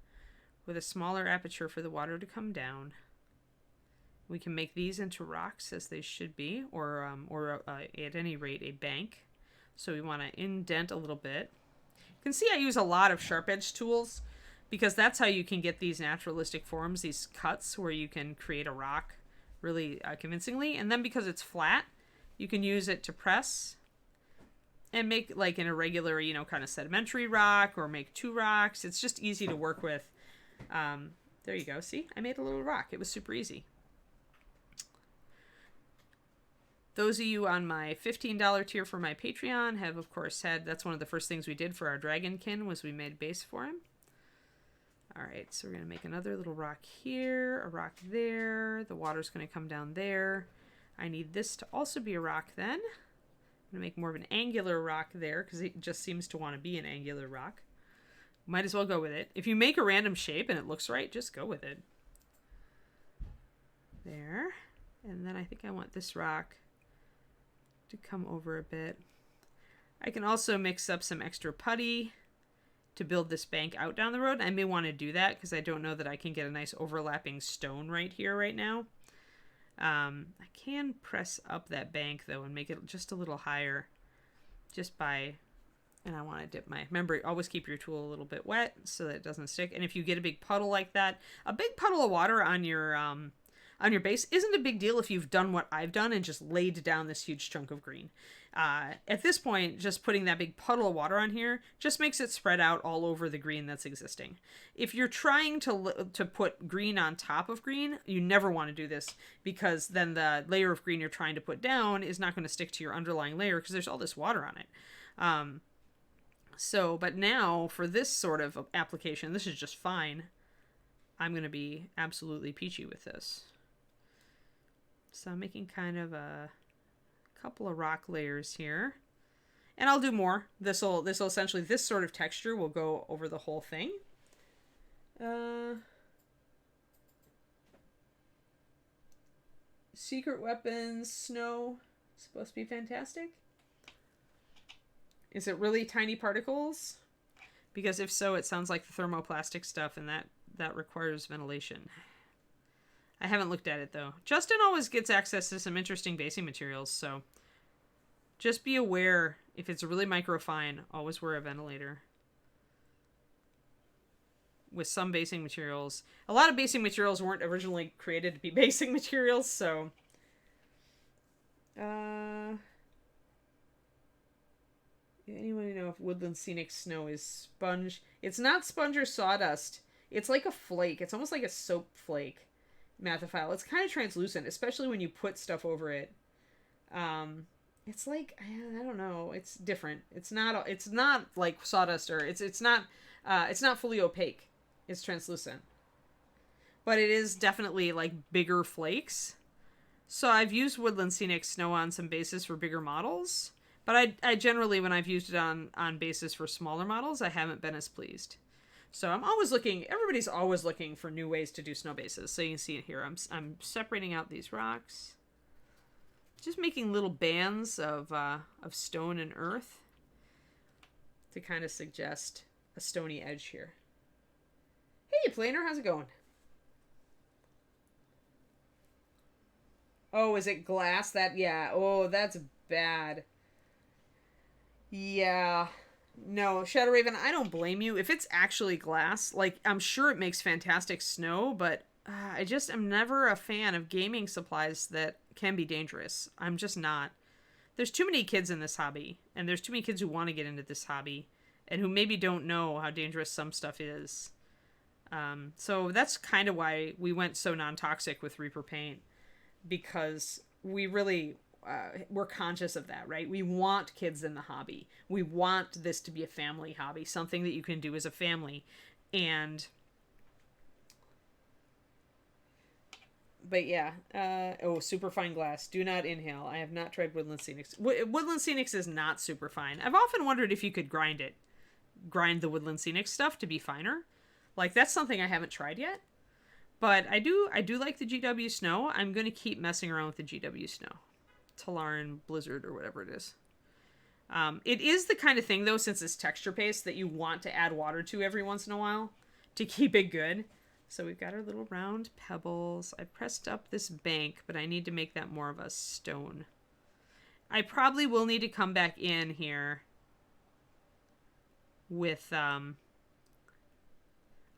with a smaller aperture for the water to come down. We can make these into rocks as they should be, or at any rate, a bank. So we want to indent a little bit. You can see I use a lot of sharp edge tools because that's how you can get these naturalistic forms, these cuts where you can create a rock really convincingly. And then because it's flat, you can use it to press and make like an irregular, you know, kind of sedimentary rock, or make two rocks. It's just easy to work with. There you go. See, I made a little rock. It was super easy. Those of you on my $15 tier for my Patreon have, of course, that's one of the first things we did for our dragonkin was we made a base for him. All right, so we're going to make another little rock here, a rock there. The water's going to come down there. I need this to also be a rock then. I'm going to make more of an angular rock there because it just seems to want to be an angular rock. Might as well go with it. If you make a random shape and it looks right, just go with it. There. And then I think I want this rock to come over a bit. I can also mix up some extra putty to build this bank out down the road. I may want to do that because I don't know that I can get a nice overlapping stone right here right now. I can press up that bank though and make it just a little higher just by, and I want to dip my, remember, always keep your tool a little bit wet so that it doesn't stick. And if you get a big puddle like that, a big puddle of water on your base isn't a big deal if you've done what I've done and just laid down this huge chunk of green. At this point, just putting that big puddle of water on here just makes it spread out all over the green that's existing. If you're trying to put green on top of green, you never want to do this because then the layer of green you're trying to put down is not going to stick to your underlying layer because there's all this water on it. But now for this sort of application, this is just fine. I'm going to be absolutely peachy with this. So I'm making kind of a couple of rock layers here. And I'll do more. This'll essentially, this sort of texture will go over the whole thing. Secret weapons, snow. Supposed to be fantastic. Is it really tiny particles? Because if so, it sounds like the thermoplastic stuff, and that requires ventilation. I haven't looked at it, though. Justin always gets access to some interesting basing materials, so just be aware, if it's really microfine, always wear a ventilator. With some basing materials. A lot of basing materials weren't originally created to be basing materials, so anyone know if woodland scenic snow is sponge? It's not sponge or sawdust. It's like a flake. It's almost like a soap flake. Mathophile. It's kind of translucent, especially when you put stuff over it. It's like, I don't know. It's different. It's not like sawdust, or it's not fully opaque. It's translucent. But it is definitely like bigger flakes. So I've used woodland scenic snow on some bases for bigger models, but I generally, when I've used it on bases for smaller models, I haven't been as pleased. So I'm always looking, everybody's always looking for new ways to do snow bases. So you can see it here. I'm separating out these rocks. Just making little bands of stone and earth to kind of suggest a stony edge here. Hey, Planer, how's it going? Oh, is it glass? Yeah. Oh, that's bad. Yeah. No, Shadow Raven, I don't blame you. If it's actually glass, like, I'm sure it makes fantastic snow, but I just am never a fan of gaming supplies that can be dangerous. I'm just not. There's too many kids in this hobby, and there's too many kids who want to get into this hobby, and who maybe don't know how dangerous some stuff is. So that's kind of why we went so non-toxic with Reaper Paint, because we really... we're conscious of that, right? We want kids in the hobby. We want this to be a family hobby, something that you can do as a family. And But yeah, oh, super fine glass. Do not inhale. I have not tried Woodland Scenics. Woodland Scenics is not super fine. I've often wondered if you could grind the Woodland Scenics stuff to be finer. Like, that's something I haven't tried yet. But I do like the GW Snow. I'm going to keep messing around with the GW Snow. Talaran Blizzard or whatever it is. It is the kind of thing, though, since it's texture paste, that you want to add water to every once in a while to keep it good. So we've got our little round pebbles. I pressed up this bank, but I need to make that more of a stone. I probably will need to come back in here with a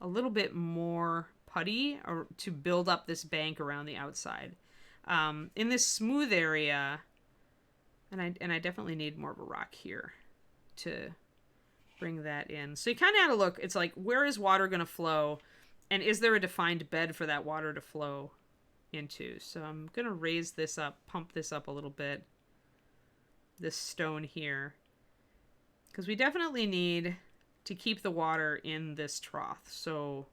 little bit more putty or to build up this bank around the outside. In this smooth area, and I definitely need more of a rock here to bring that in. So you kind of have to look. It's like, where is water going to flow? And is there a defined bed for that water to flow into? So I'm going to raise this up, pump this up a little bit. This stone here. Because we definitely need to keep the water in this trough. So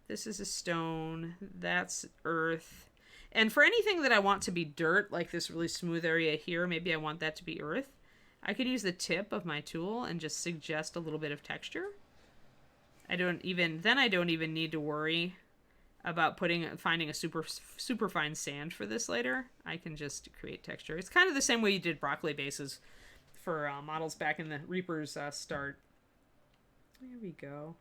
this is a stone. That's earth. And for anything that I want to be dirt, like this really smooth area here, maybe I want that to be earth. I could use the tip of my tool and just suggest a little bit of texture. I don't even need to worry about finding a super fine sand for this later. I can just create texture. It's kind of the same way you did broccoli bases for models back in the Reaper's start. There we go.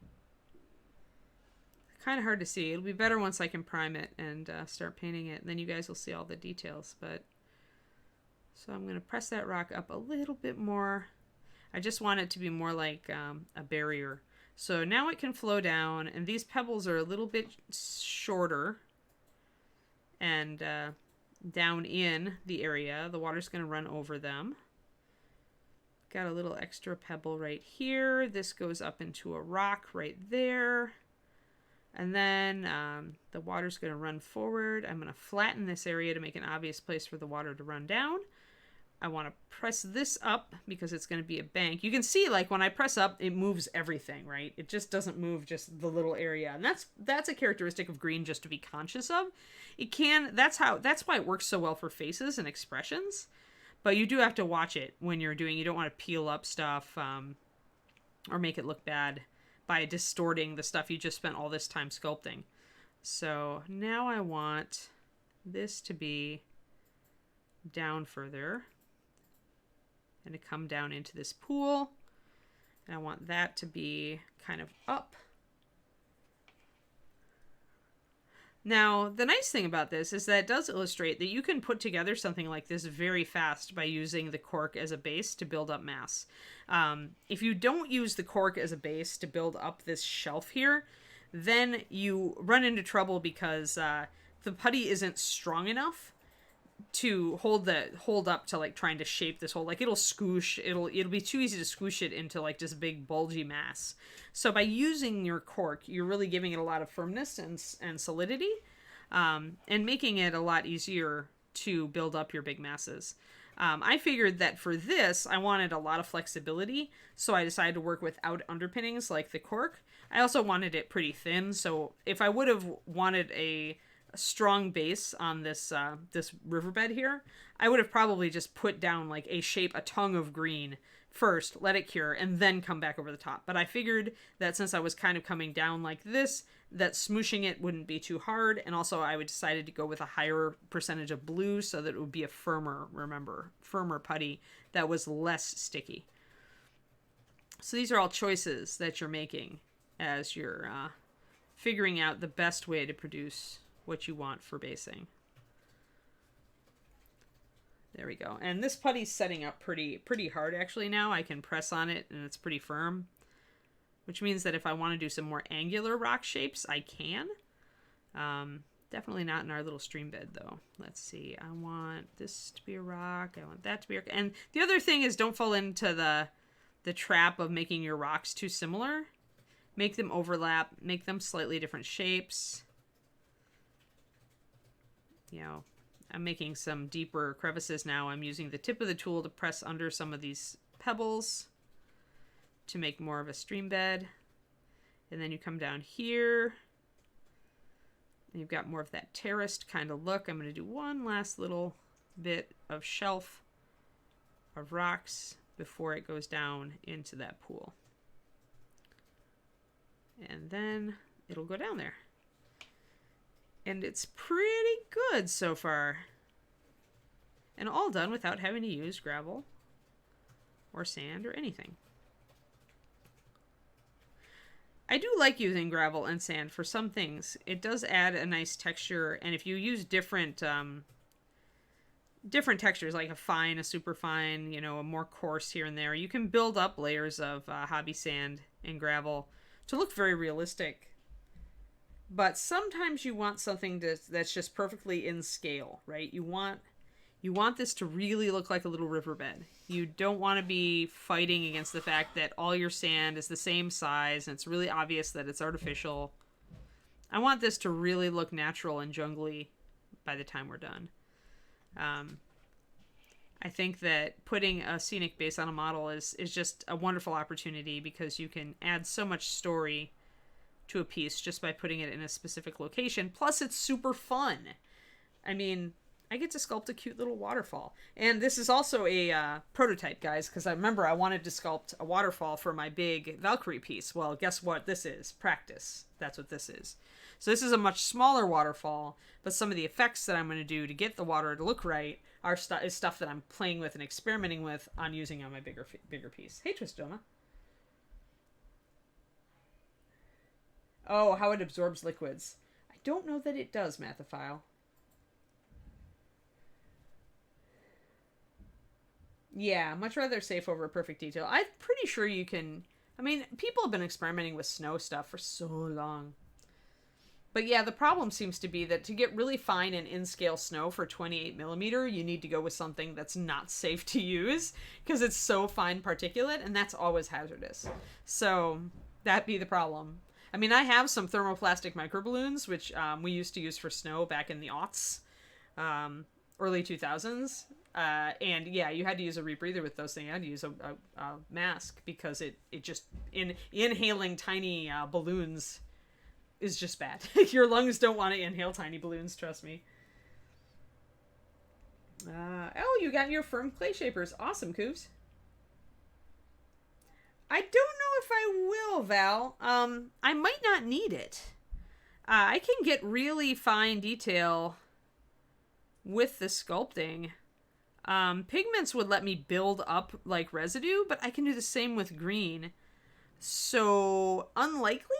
Kind of hard to see. It'll be better once I can prime it and start painting it. And then you guys will see all the details. But so I'm going to press that rock up a little bit more. I just want it to be more like a barrier. So now it can flow down, and these pebbles are a little bit shorter and down in the area. The water's going to run over them. Got a little extra pebble right here. This goes up into a rock right there. And then the water's going to run forward. I'm going to flatten this area to make an obvious place for the water to run down. I want to press this up because it's going to be a bank. You can see, like, when I press up, it moves everything, right? It just doesn't move just the little area. And that's a characteristic of green just to be conscious of. That's why it works so well for faces and expressions. But you do have to watch it when you're doing, you don't want to peel up stuff or make it look bad by distorting the stuff you just spent all this time sculpting. So now I want this to be down further and to come down into this pool. And I want that to be kind of up. Now, the nice thing about this is that it does illustrate that you can put together something like this very fast by using the cork as a base to build up mass. If you don't use the cork as a base to build up this shelf here, then you run into trouble because the putty isn't strong enough to hold up to, like, trying to shape this whole, like, it'll squish, it'll be too easy to squish it into, like, this big bulgy mass. So by using your cork, you're really giving it a lot of firmness and solidity, and making it a lot easier to build up your big masses. I figured that for this, I wanted a lot of flexibility, so I decided to work without underpinnings like the cork. I also wanted it pretty thin, so if I would have wanted a strong base on this this riverbed here, I would have probably just put down like a tongue of green first, let it cure, and then come back over the top. But I figured that since I was kind of coming down like this, that smooshing it wouldn't be too hard, and also I decided to go with a higher percentage of blue so that it would be a firmer putty that was less sticky. So these are all choices that you're making as you're figuring out the best way to produce what you want for basing. There we go. And this putty's setting up pretty hard actually now. I can press on it and it's pretty firm, which means that if I want to do some more angular rock shapes, I can. Definitely not in our little stream bed though. Let's see. I want this to be a rock. I want that to be a rock. And the other thing is, don't fall into the trap of making your rocks too similar. Make them overlap, make them slightly different shapes. You know, I'm making some deeper crevices now. I'm using the tip of the tool to press under some of these pebbles to make more of a stream bed. And then you come down here You've got more of that terraced kind of look. I'm going to do one last little bit of shelf of rocks before it goes down into that pool. And then it'll go down there. And it's pretty good so far. And all done without having to use gravel or sand or anything. I do like using gravel and sand for some things. It does add a nice texture, and if you use different textures, like a fine, a super fine, a more coarse here and there, you can build up layers of hobby sand and gravel to look very realistic. But sometimes you want something that's just perfectly in scale, right? You want this to really look like a little riverbed. You don't want to be fighting against the fact that all your sand is the same size and it's really obvious that it's artificial. I want this to really look natural and jungly by the time we're done. I think that putting a scenic base on a model is just a wonderful opportunity because you can add so much story to a piece just by putting it in a specific location. Plus, it's super fun. I mean, I get to sculpt a cute little waterfall. And this is also a prototype, guys, because I remember I wanted to sculpt a waterfall for my big Valkyrie piece. Well, guess what this is? Practice. That's what this is. So this is a much smaller waterfall, but some of the effects that I'm going to do to get the water to look right is stuff that I'm playing with and experimenting with on using on my bigger piece. Hey, Tristoma. Oh, how it absorbs liquids. I don't know that it does, Mathophile. Yeah, much rather safe over perfect detail. I'm pretty sure you can... I mean, people have been experimenting with snow stuff for so long. But yeah, the problem seems to be that to get really fine and in-scale snow for 28mm, you need to go with something that's not safe to use because it's so fine particulate, and that's always hazardous. So that'd be the problem. I mean, I have some thermoplastic microballoons, which we used to use for snow back in the aughts, early 2000s. And yeah, you had to use a rebreather with those things. You had to use a mask because it just, inhaling tiny balloons is just bad. Your lungs don't want to inhale tiny balloons, trust me. Oh, you got your firm clay shapers. Awesome, Coos. I don't know if I will, Val. I might not need it. I can get really fine detail with the sculpting. Pigments would let me build up like residue, but I can do the same with green. So unlikely.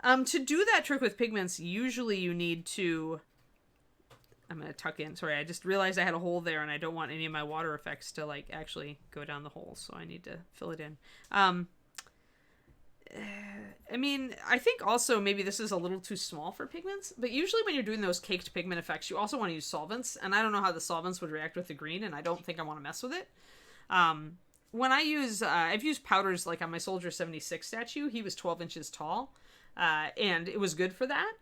To do that trick with pigments, usually you need to... I'm going to tuck in. Sorry, I just realized I had a hole there and I don't want any of my water effects to like actually go down the hole. So I need to fill it in. I mean, I think also maybe this is a little too small for pigments, but usually when you're doing those caked pigment effects, you also want to use solvents, and I don't know how the solvents would react with the green, and I don't think I want to mess with it. When I use, I've used powders like on my Soldier 76 statue, he was 12 inches tall, and it was good for that.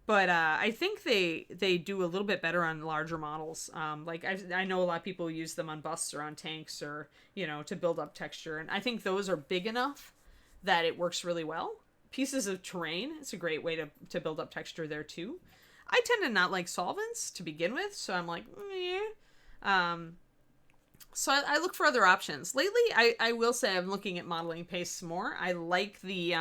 But I think they do a little bit better on larger models. Like I know a lot of people use them on busts or on tanks or, to build up texture. And I think those are big enough that it works really well. Pieces of terrain, it's a great way to build up texture there too. I tend to not like solvents to begin with, so I'm like, yeah. So I look for other options. Lately, I will say I'm looking at modeling pastes more. I like the...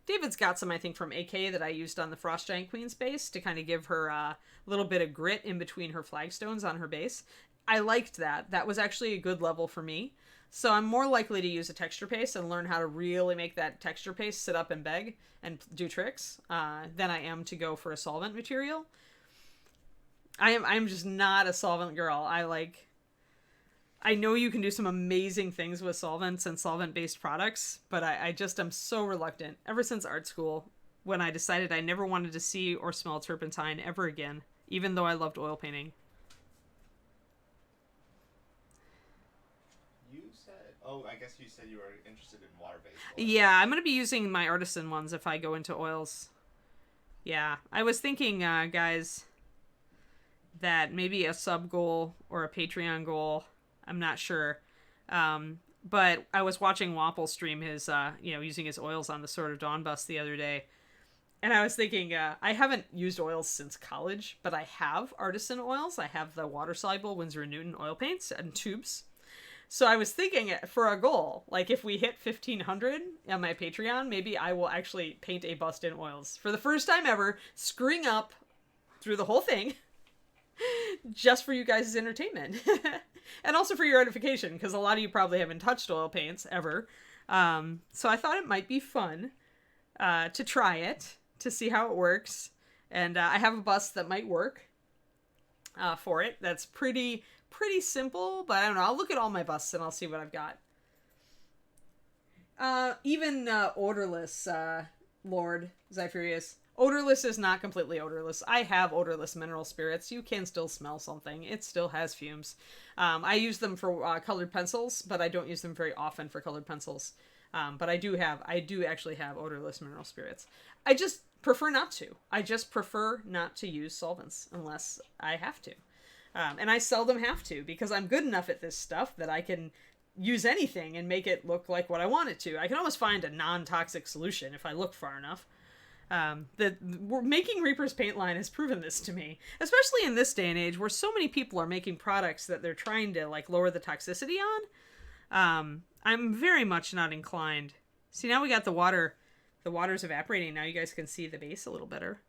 David's got some, I think, from AK that I used on the Frost Giant Queen's base to kind of give her a little bit of grit in between her flagstones on her base. I liked that. That was actually a good level for me. So I'm more likely to use a texture paste and learn how to really make that texture paste sit up and beg and do tricks than I am to go for a solvent material. I'm just not a solvent girl. I know you can do some amazing things with solvents and solvent-based products, but I just am so reluctant. Ever since art school, when I decided I never wanted to see or smell turpentine ever again, even though I loved oil painting. I guess you said you were interested in water-based oils. Yeah, I'm going to be using my artisan ones if I go into oils. Yeah, I was thinking, guys, that maybe a sub goal or a Patreon goal... I'm not sure. But I was watching Wapple stream his, using his oils on the Sword of Dawn bust the other day. And I was thinking, I haven't used oils since college, but I have artisan oils. I have the water-soluble Winsor & Newton oil paints and tubes. So I was thinking for a goal, like if we hit 1,500 on my Patreon, maybe I will actually paint a bust in oils. For the first time ever, screwing up through the whole thing, just for you guys' entertainment. And also for your edification, because a lot of you probably haven't touched oil paints ever. So I thought it might be fun to try it, to see how it works. And I have a bust that might work for it. That's pretty simple, but I don't know. I'll look at all my busts and I'll see what I've got. Even odorless Lord Zyphurius. Odorless is not completely odorless. I have odorless mineral spirits. You can still smell something. It still has fumes. I use them for colored pencils, but I don't use them very often for colored pencils. But I do actually have odorless mineral spirits. I just prefer not to. I just prefer not to use solvents unless I have to. And I seldom have to, because I'm good enough at this stuff that I can use anything and make it look like what I want it to. I can always find a non-toxic solution if I look far enough. Making Reaper's paint line has proven this to me, especially in this day and age where so many people are making products that they're trying to like lower the toxicity on. I'm very much not inclined. See, now we got the water's evaporating. Now you guys can see the base a little better.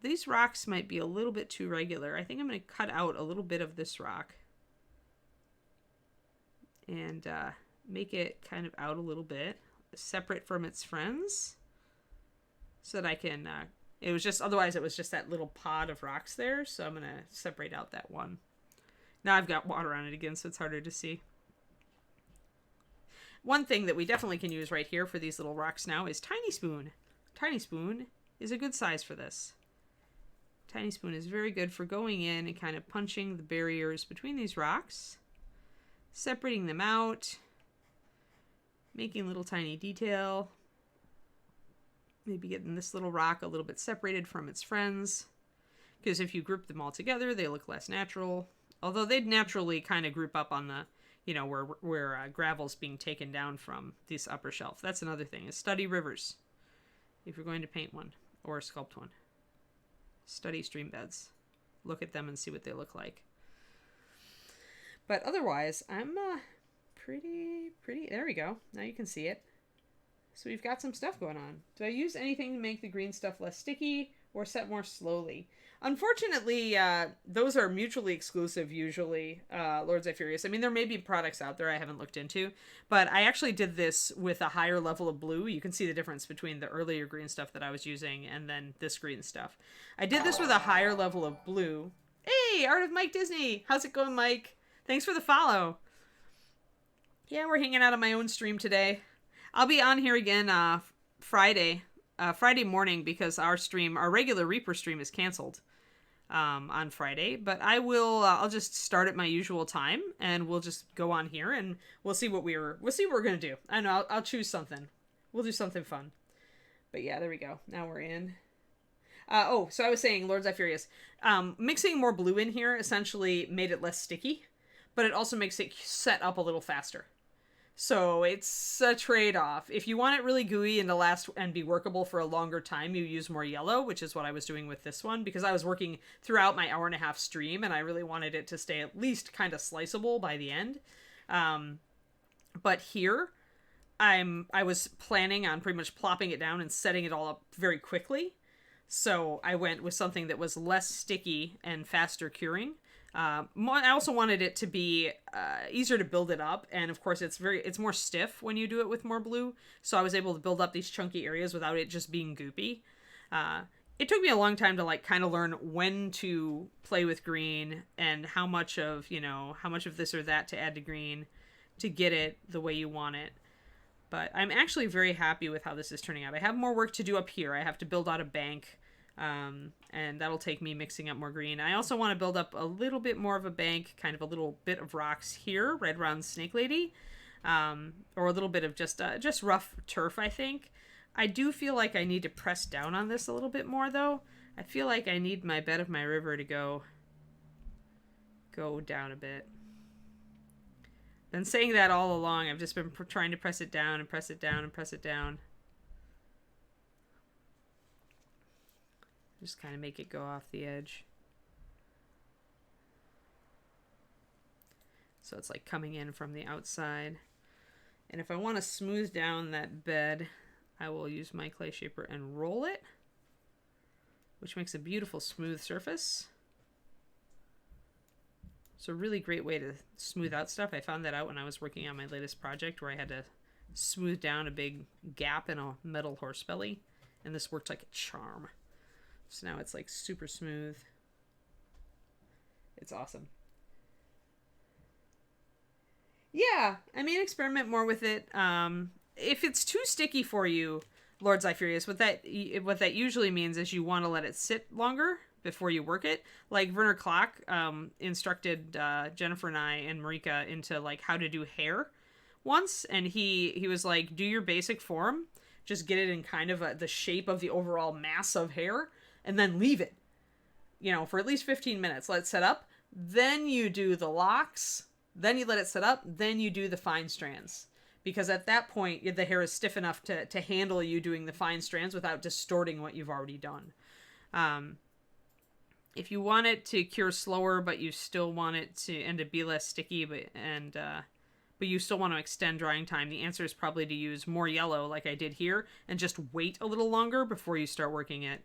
These rocks might be a little bit too regular. I think I'm going to cut out a little bit of this rock and make it kind of out a little bit, separate from its friends, so that I can, otherwise it was just that little pod of rocks there, so I'm going to separate out that one. Now I've got water on it again, so it's harder to see. One thing that we definitely can use right here for these little rocks now is Tiny Spoon. Tiny Spoon is a good size for this. Tiny Spoon is very good for going in and kind of punching the barriers between these rocks, separating them out, making little tiny detail, maybe getting this little rock a little bit separated from its friends, because if you group them all together, they look less natural, although they'd naturally kind of group up on the, where gravel's being taken down from this upper shelf. That's another thing, is study rivers if you're going to paint one or sculpt one. Study stream beds. Look at them and see what they look like. But otherwise, I'm pretty... There we go. Now you can see it. So we've got some stuff going on. Do I use anything to make the green stuff less sticky or set more slowly? Unfortunately, those are mutually exclusive usually, Lord Zyphurius. I mean, there may be products out there I haven't looked into, but I actually did this with a higher level of blue. You can see the difference between the earlier green stuff that I was using and then this green stuff. I did this with a higher level of blue. Hey, Art of Mike Disney! How's it going, Mike? Thanks for the follow. Yeah, we're hanging out on my own stream today. I'll be on here again Friday morning, because our regular Reaper stream is canceled on Friday, but I'll just start at my usual time and we'll just go on here and we'll see what we're going to do. I know, I'll choose something. We'll do something fun. But yeah, there we go. Now we're in. So I was saying, Lord Zyphurius, mixing more blue in here essentially made it less sticky, but it also makes it set up a little faster. So it's a trade-off. If you want it really gooey and to last and be workable for a longer time, you use more yellow, which is what I was doing with this one, because I was working throughout my 1.5-hour stream and I really wanted it to stay at least kind of sliceable by the end. But here, I was planning on pretty much plopping it down and setting it all up very quickly. So I went with something that was less sticky and faster curing. I also wanted it to be easier to build it up, and of course it's more stiff when you do it with more blue, so I was able to build up these chunky areas without it just being goopy. It took me a long time to like kind of learn when to play with green and how much of this or that to add to green to get it the way you want it. But I'm actually very happy with how this is turning out. I have more work to do up here. I have to build out a bank. And that'll take me mixing up more green. I also want to build up a little bit more of a bank, kind of a little bit of rocks here, right around Snake Lady, or a little bit of just rough turf, I think. I do feel like I need to press down on this a little bit more, though. I feel like I need my bed of my river to go down a bit. Been saying that all along. I've just been trying to press it down and press it down and press it down. Just kind of make it go off the edge. So it's like coming in from the outside. And if I want to smooth down that bed, I will use my clay shaper and roll it, which makes a beautiful smooth surface. It's a really great way to smooth out stuff. I found that out when I was working on my latest project where I had to smooth down a big gap in a metal horse belly, and this worked like a charm. So now it's like super smooth. It's awesome. Yeah, I mean, experiment more with it. If it's too sticky for you, Lord Zyphurius, what that usually means is you want to let it sit longer before you work it. Like Werner Klock instructed Jennifer and I and Marika into like how to do hair once, and he was like, do your basic form, just get it in kind of the shape of the overall mass of hair, and then leave it, for at least 15 minutes. Let it set up. Then you do the locks. Then you let it set up. Then you do the fine strands. Because at that point, the hair is stiff enough to handle you doing the fine strands without distorting what you've already done. If you want it to cure slower, but you still want it to be less sticky, but you still want to extend drying time, the answer is probably to use more yellow like I did here and just wait a little longer before you start working it.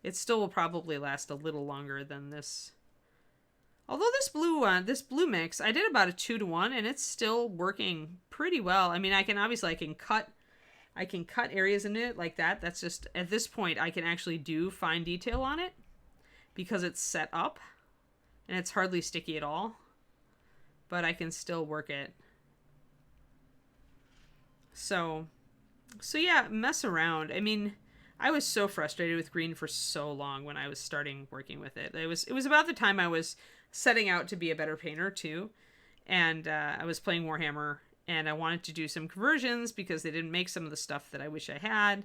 It still will probably last a little longer than this. Although this blue mix, I did about a 2-to-1, and it's still working pretty well. I mean, I can cut areas in it like that. That's just, at this point, I can actually do fine detail on it because it's set up, and it's hardly sticky at all. But I can still work it. So yeah, mess around. I mean, I was so frustrated with green for so long when I was starting working with it. It was about the time I was setting out to be a better painter too, and I was playing Warhammer, and I wanted to do some conversions because they didn't make some of the stuff that I wish I had,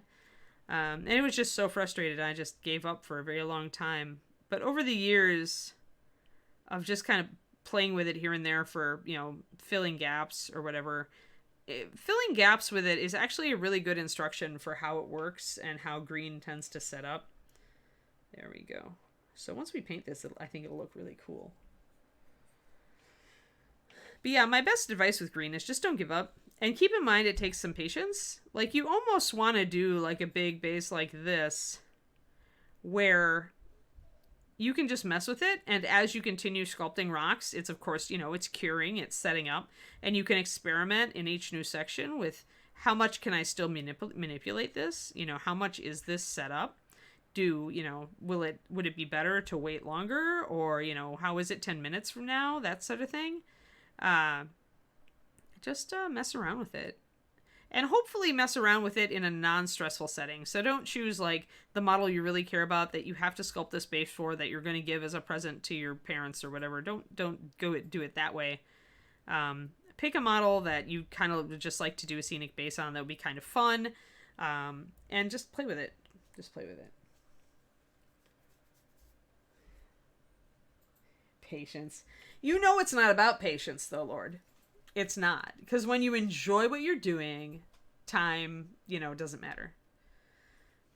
and it was just so frustrated. I just gave up for a very long time. But over the years of just kind of playing with it here and there for filling gaps or whatever, filling gaps with it is actually a really good instruction for how it works and how green tends to set up. There we go. So once we paint this, I think it'll look really cool. But yeah, my best advice with green is just don't give up. And keep in mind it takes some patience. Like, you almost want to do like a big base like this where you can just mess with it. And as you continue sculpting rocks, it's of course, it's curing, it's setting up. And you can experiment in each new section with how much can I still manipulate this? How much is this set up? Would it be better to wait longer, or how is it 10 minutes from now, that sort of thing. Just mess around with it, and hopefully mess around with it in a non-stressful setting. So don't choose like the model you really care about that you have to sculpt this base for, that you're going to give as a present to your parents or whatever. Don't go do it that way. Pick a model that you kind of just like to do a scenic base on that would be kind of fun, and just play with it. Patience. It's not about patience, though, Lord. It's not. Because when you enjoy what you're doing, time, doesn't matter.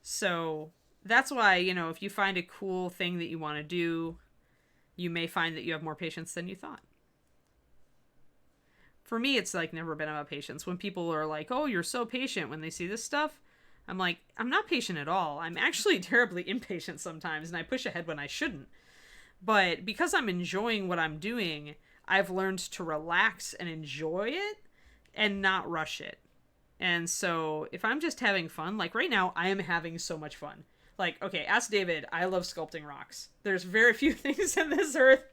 So that's why, if you find a cool thing that you want to do, you may find that you have more patience than you thought. For me, it's like never been about patience. When people are like, oh, you're so patient when they see this stuff, I'm like, I'm not patient at all. I'm actually terribly impatient sometimes, and I push ahead when I shouldn't. But because I'm enjoying what I'm doing, I've learned to relax and enjoy it and not rush it. And so if I'm just having fun, like right now, I am having so much fun. Like, okay, ask David, I love sculpting rocks. There's very few things in this earth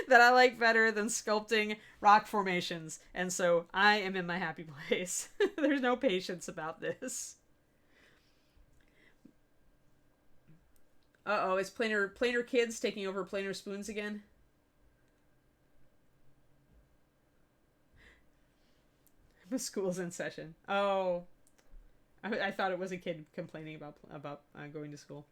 that I like better than sculpting rock formations. And so I am in my happy place. There's no patience about this. Uh-oh, is planer kids taking over planer spoons again? The school's in session. Oh, I thought it was a kid complaining about going to school.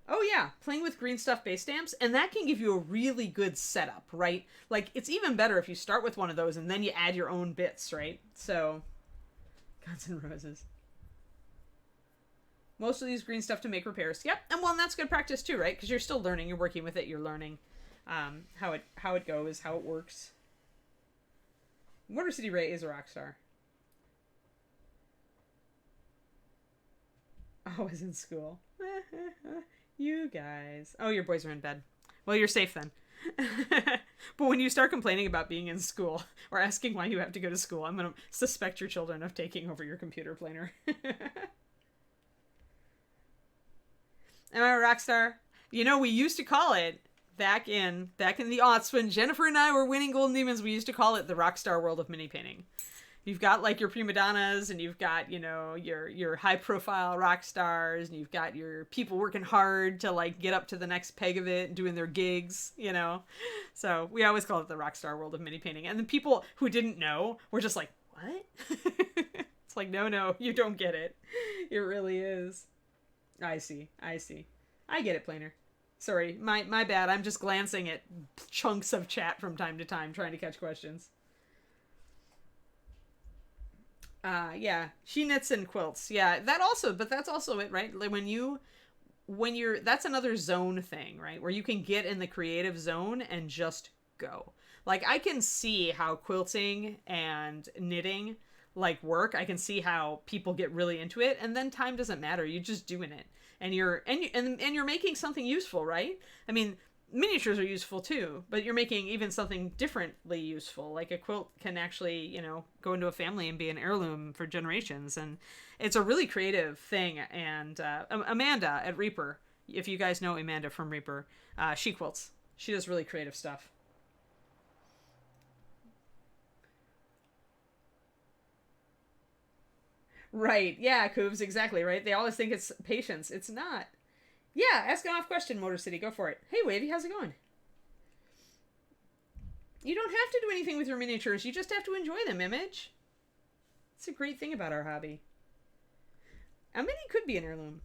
Oh yeah, playing with green stuff base stamps, and that can give you a really good setup, right? Like, it's even better if you start with one of those and then you add your own bits, right? So, Guns N' Roses. most of these green stuff to make repairs. Yep, and well, and that's good practice too, right? Because you're still learning, you're working with it, you're learning how it goes, how it works. Motor City Ray is a rock star. I was in school. You guys. Oh, your boys are in bed. Well, you're safe then. But when you start complaining about being in school or asking why you have to go to school, I'm going to suspect your children of taking over your computer planer. Am I a rock star? You know, we used to call it back in the aughts when Jennifer and I were winning Golden Demons, we used to call it the rock star world of mini painting. You've got like your prima donnas, and you've got, you know, your high profile rock stars, and you've got your people working hard to like get up to the next peg of it and doing their gigs, you know. So we always call it the rock star world of mini painting. And the people who didn't know were just like, what? It's like, no, you don't get it. It really is. I see. I get it, Planer. Sorry, my bad. I'm just glancing at chunks of chat from time to time, trying to catch questions. Yeah, she knits and quilts. Yeah, that's also it, right? Like when you're, that's another zone thing, right? Where you can get in the creative zone and just go. Like I can see how quilting and knitting like work. I can see how people get really into it, and then time doesn't matter. You're just doing it, and you're making something useful, right? I mean, miniatures are useful too, but you're making even something differently useful. Like a quilt can actually, you know, go into a family and be an heirloom for generations, and it's a really creative thing. And Amanda at Reaper, if you guys know Amanda from Reaper, she quilts. She does really creative stuff. Right. Yeah, Coobs, exactly, right? They always think it's patience. It's not. Yeah, ask an off question, Motor City. Go for it. Hey, Wavy, how's it going? You don't have to do anything with your miniatures. You just have to enjoy them, Image. It's a great thing about our hobby. A mini could be an heirloom.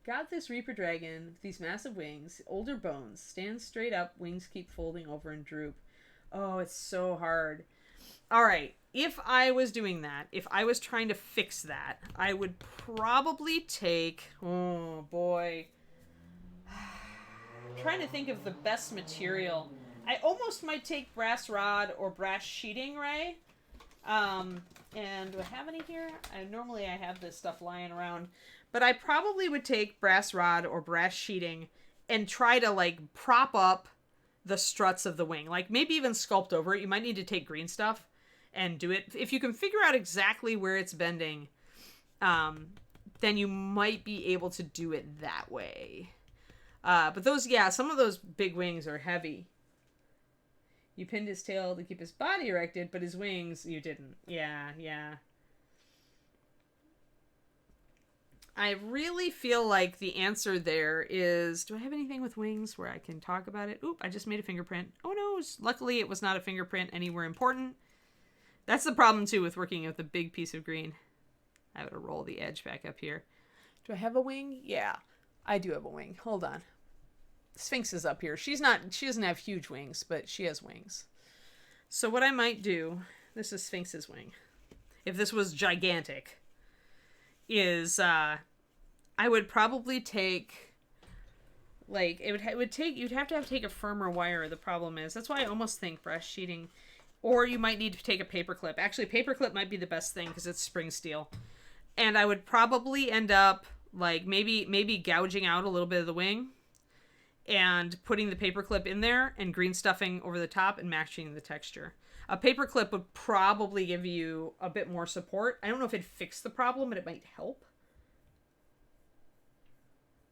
Got this Reaper Dragon with these massive wings, older bones, stands straight up, wings keep folding over and droop. Oh, it's so hard. All right, if I was doing that, if I was trying to fix that, I would probably take, oh boy, I'm trying to think of the best material. I almost might take brass rod or brass sheeting, Ray. And do I have any here? Normally I have this stuff lying around, but I probably would take brass rod or brass sheeting and try to like prop up the struts of the wing. Like maybe even sculpt over it. You might need to take green stuff and do it. If you can figure out exactly where it's bending, then you might be able to do it that way. But those, yeah, some of those big wings are heavy. You pinned his tail to keep his body erected, but his wings, you didn't. Yeah. I really feel like the answer there is, do I have anything with wings where I can talk about it? Oop, I just made a fingerprint. Oh no, luckily it was not a fingerprint anywhere important. That's the problem too with working with a big piece of green. I have to roll the edge back up here. Do I have a wing? Yeah, I do have a wing. Hold on. Sphinx is up here. She doesn't have huge wings, but she has wings. So what I might do, this is Sphinx's wing. If this was gigantic, is I would probably take, like, you'd have to take a firmer wire. The problem is, that's why I almost think brass sheeting, or you might need to take a paper clip. Actually, paper clip might be the best thing because it's spring steel. And I would probably end up like maybe gouging out a little bit of the wing and putting the paper clip in there and green stuffing over the top and matching the texture. A paper clip would probably give you a bit more support. I don't know if it'd fix the problem, but it might help.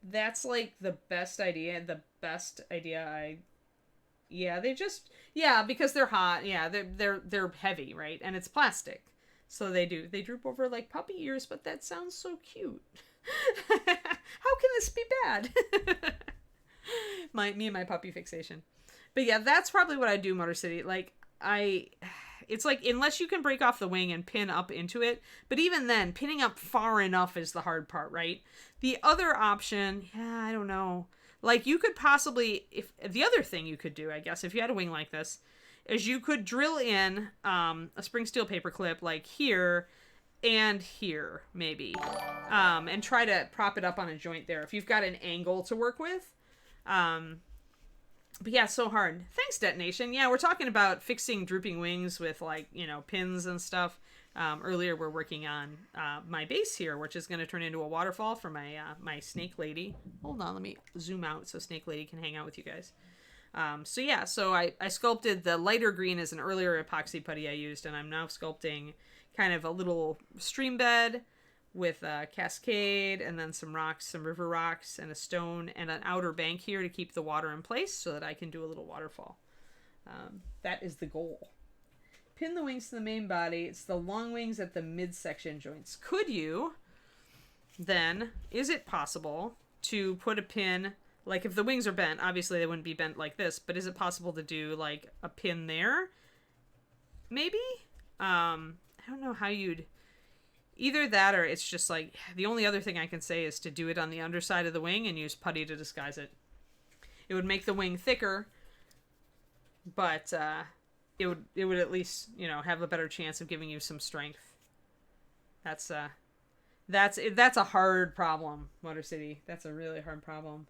That's like the best idea. Because they're hot. Yeah, they're heavy, right? And it's plastic. So they droop over like puppy ears, but that sounds so cute. How can this be bad? Me and my puppy fixation. But yeah, that's probably what I do, Motor City. Like it's like, unless you can break off the wing and pin up into it, but even then, pinning up far enough is the hard part, right? The other option, yeah, I don't know. Like you could possibly, if the other thing you could do, I guess, if you had a wing like this, is you could drill in a spring steel paper clip like here, and here, maybe. And try to prop it up on a joint there if you've got an angle to work with. But yeah, so hard. Thanks, Detonation. Yeah, we're talking about fixing drooping wings with, like, you know, pins and stuff. Earlier, we're working on my base here, which is going to turn into a waterfall for my my Snake Lady. Hold on, let me zoom out so Snake Lady can hang out with you guys. So yeah, so I sculpted the lighter green as an earlier epoxy putty I used, and I'm now sculpting kind of a little stream bed with a cascade and then some rocks, some river rocks and a stone and an outer bank here to keep the water in place so that I can do a little waterfall. That is the goal. Pin the wings to the main body. It's the long wings at the midsection joints. Could you then, is it possible to put a pin, like if the wings are bent, obviously they wouldn't be bent like this, but is it possible to do like a pin there? Maybe? I don't know how you'd, either that or it's just like, the only other thing I can say is to do it on the underside of the wing and use putty to disguise it. It would make the wing thicker, but it would at least, you know, have a better chance of giving you some strength. That's a hard problem, Motor City. That's a really hard problem.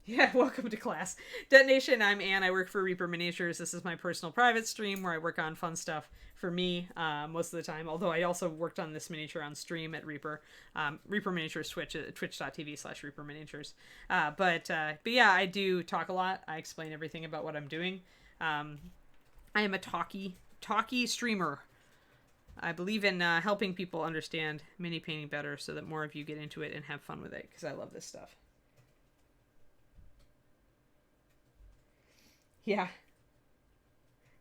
Yeah, welcome to class. Detonation, I'm Ann. I work for Reaper Miniatures. This is my personal private stream where I work on fun stuff for me most of the time, although I also worked on this miniature on stream at Reaper. Reaper Miniatures Twitch, twitch.tv/Reaper Miniatures. But yeah, I do talk a lot. I explain everything about what I'm doing. I am a talky streamer. I believe in helping people understand mini painting better so that more of you get into it and have fun with it, because I love this stuff. Yeah.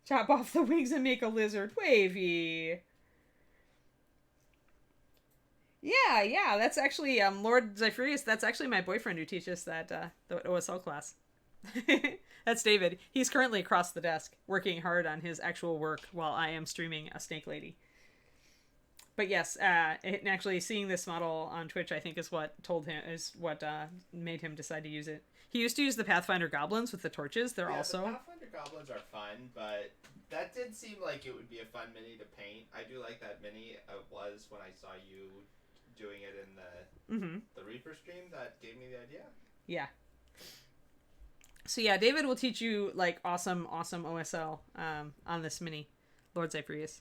Chop off the wings and make a lizard. Wavy. Yeah, that's actually Lord Zyphrius. That's actually my boyfriend who teaches that the OSL class. That's David. He's currently across the desk working hard on his actual work while I am streaming a Snake Lady. But yes, actually seeing this model on Twitch, I think, is what made him decide to use it. He used to use the Pathfinder goblins with the torches. They're also... The Pathfinder goblins are fun, but that did seem like it would be a fun mini to paint. I do like that mini. It was when I saw you doing it in the Reaper stream that gave me the idea. Yeah. So yeah, David will teach you like awesome OSL on this mini, Lord Zyphrius.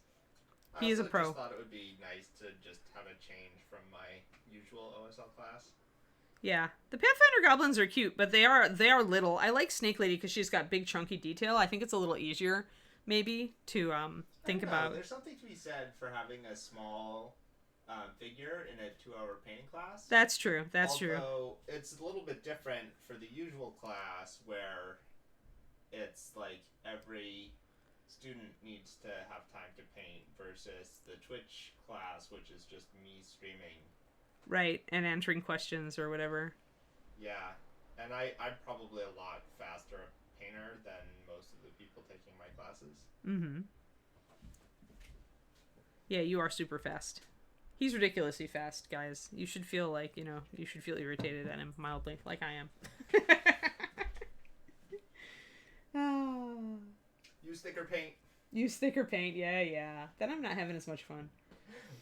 He is a pro. I just thought it would be nice to just have a change from my usual OSL class. Yeah, the Pathfinder goblins are cute, but they are little. I like Snake Lady because she's got big chunky detail. I think it's a little easier, maybe, to think about. There's something to be said for having a small figure in a 2-hour painting class. That's true. True. Although it's a little bit different for the usual class where it's like every student needs to have time to paint versus the Twitch class, which is just me streaming. Right, and answering questions or whatever. Yeah, and I'm probably a lot faster painter than most of the people taking my classes. Mm-hmm. Yeah, you are super fast. He's ridiculously fast, guys. You should feel like, you should feel irritated at him mildly, like I am. Oh. Use thicker paint. Use thicker paint, yeah. Then I'm not having as much fun.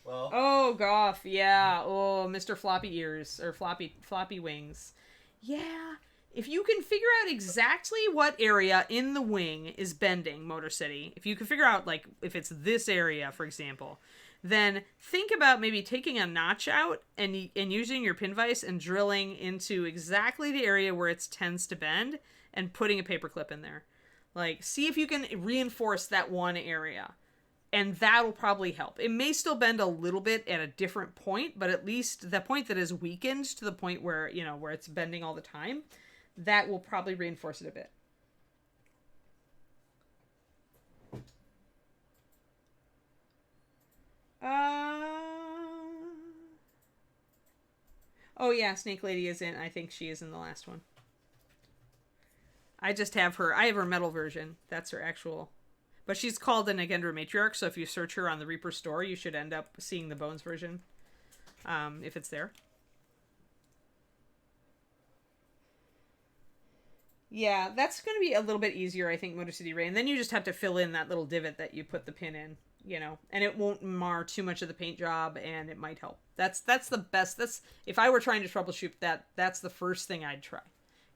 Well. Oh, Goff, yeah. Oh, Mr. Floppy Ears, or floppy wings. Yeah. If you can figure out exactly what area in the wing is bending, Motor City, if you can figure out, like, if it's this area, for example, then think about maybe taking a notch out and using your pin vise and drilling into exactly the area where it tends to bend and putting a paper clip in there. Like, see if you can reinforce that one area. And that'll probably help. It may still bend a little bit at a different point, but at least the point that is weakened to the point where, where it's bending all the time, that will probably reinforce it a bit. Oh yeah, Snake Lady is in. I think she is in the last one. I have her metal version. That's her actual... But she's called an Agendra Matriarch, so if you search her on the Reaper store, you should end up seeing the Bones version, if it's there. Yeah, that's going to be a little bit easier, I think, Motor City Ray. And then you just have to fill in that little divot that you put the pin in. and it won't mar too much of the paint job, and it might help. That's the best. That's, if I were trying to troubleshoot that, that's the first thing I'd try.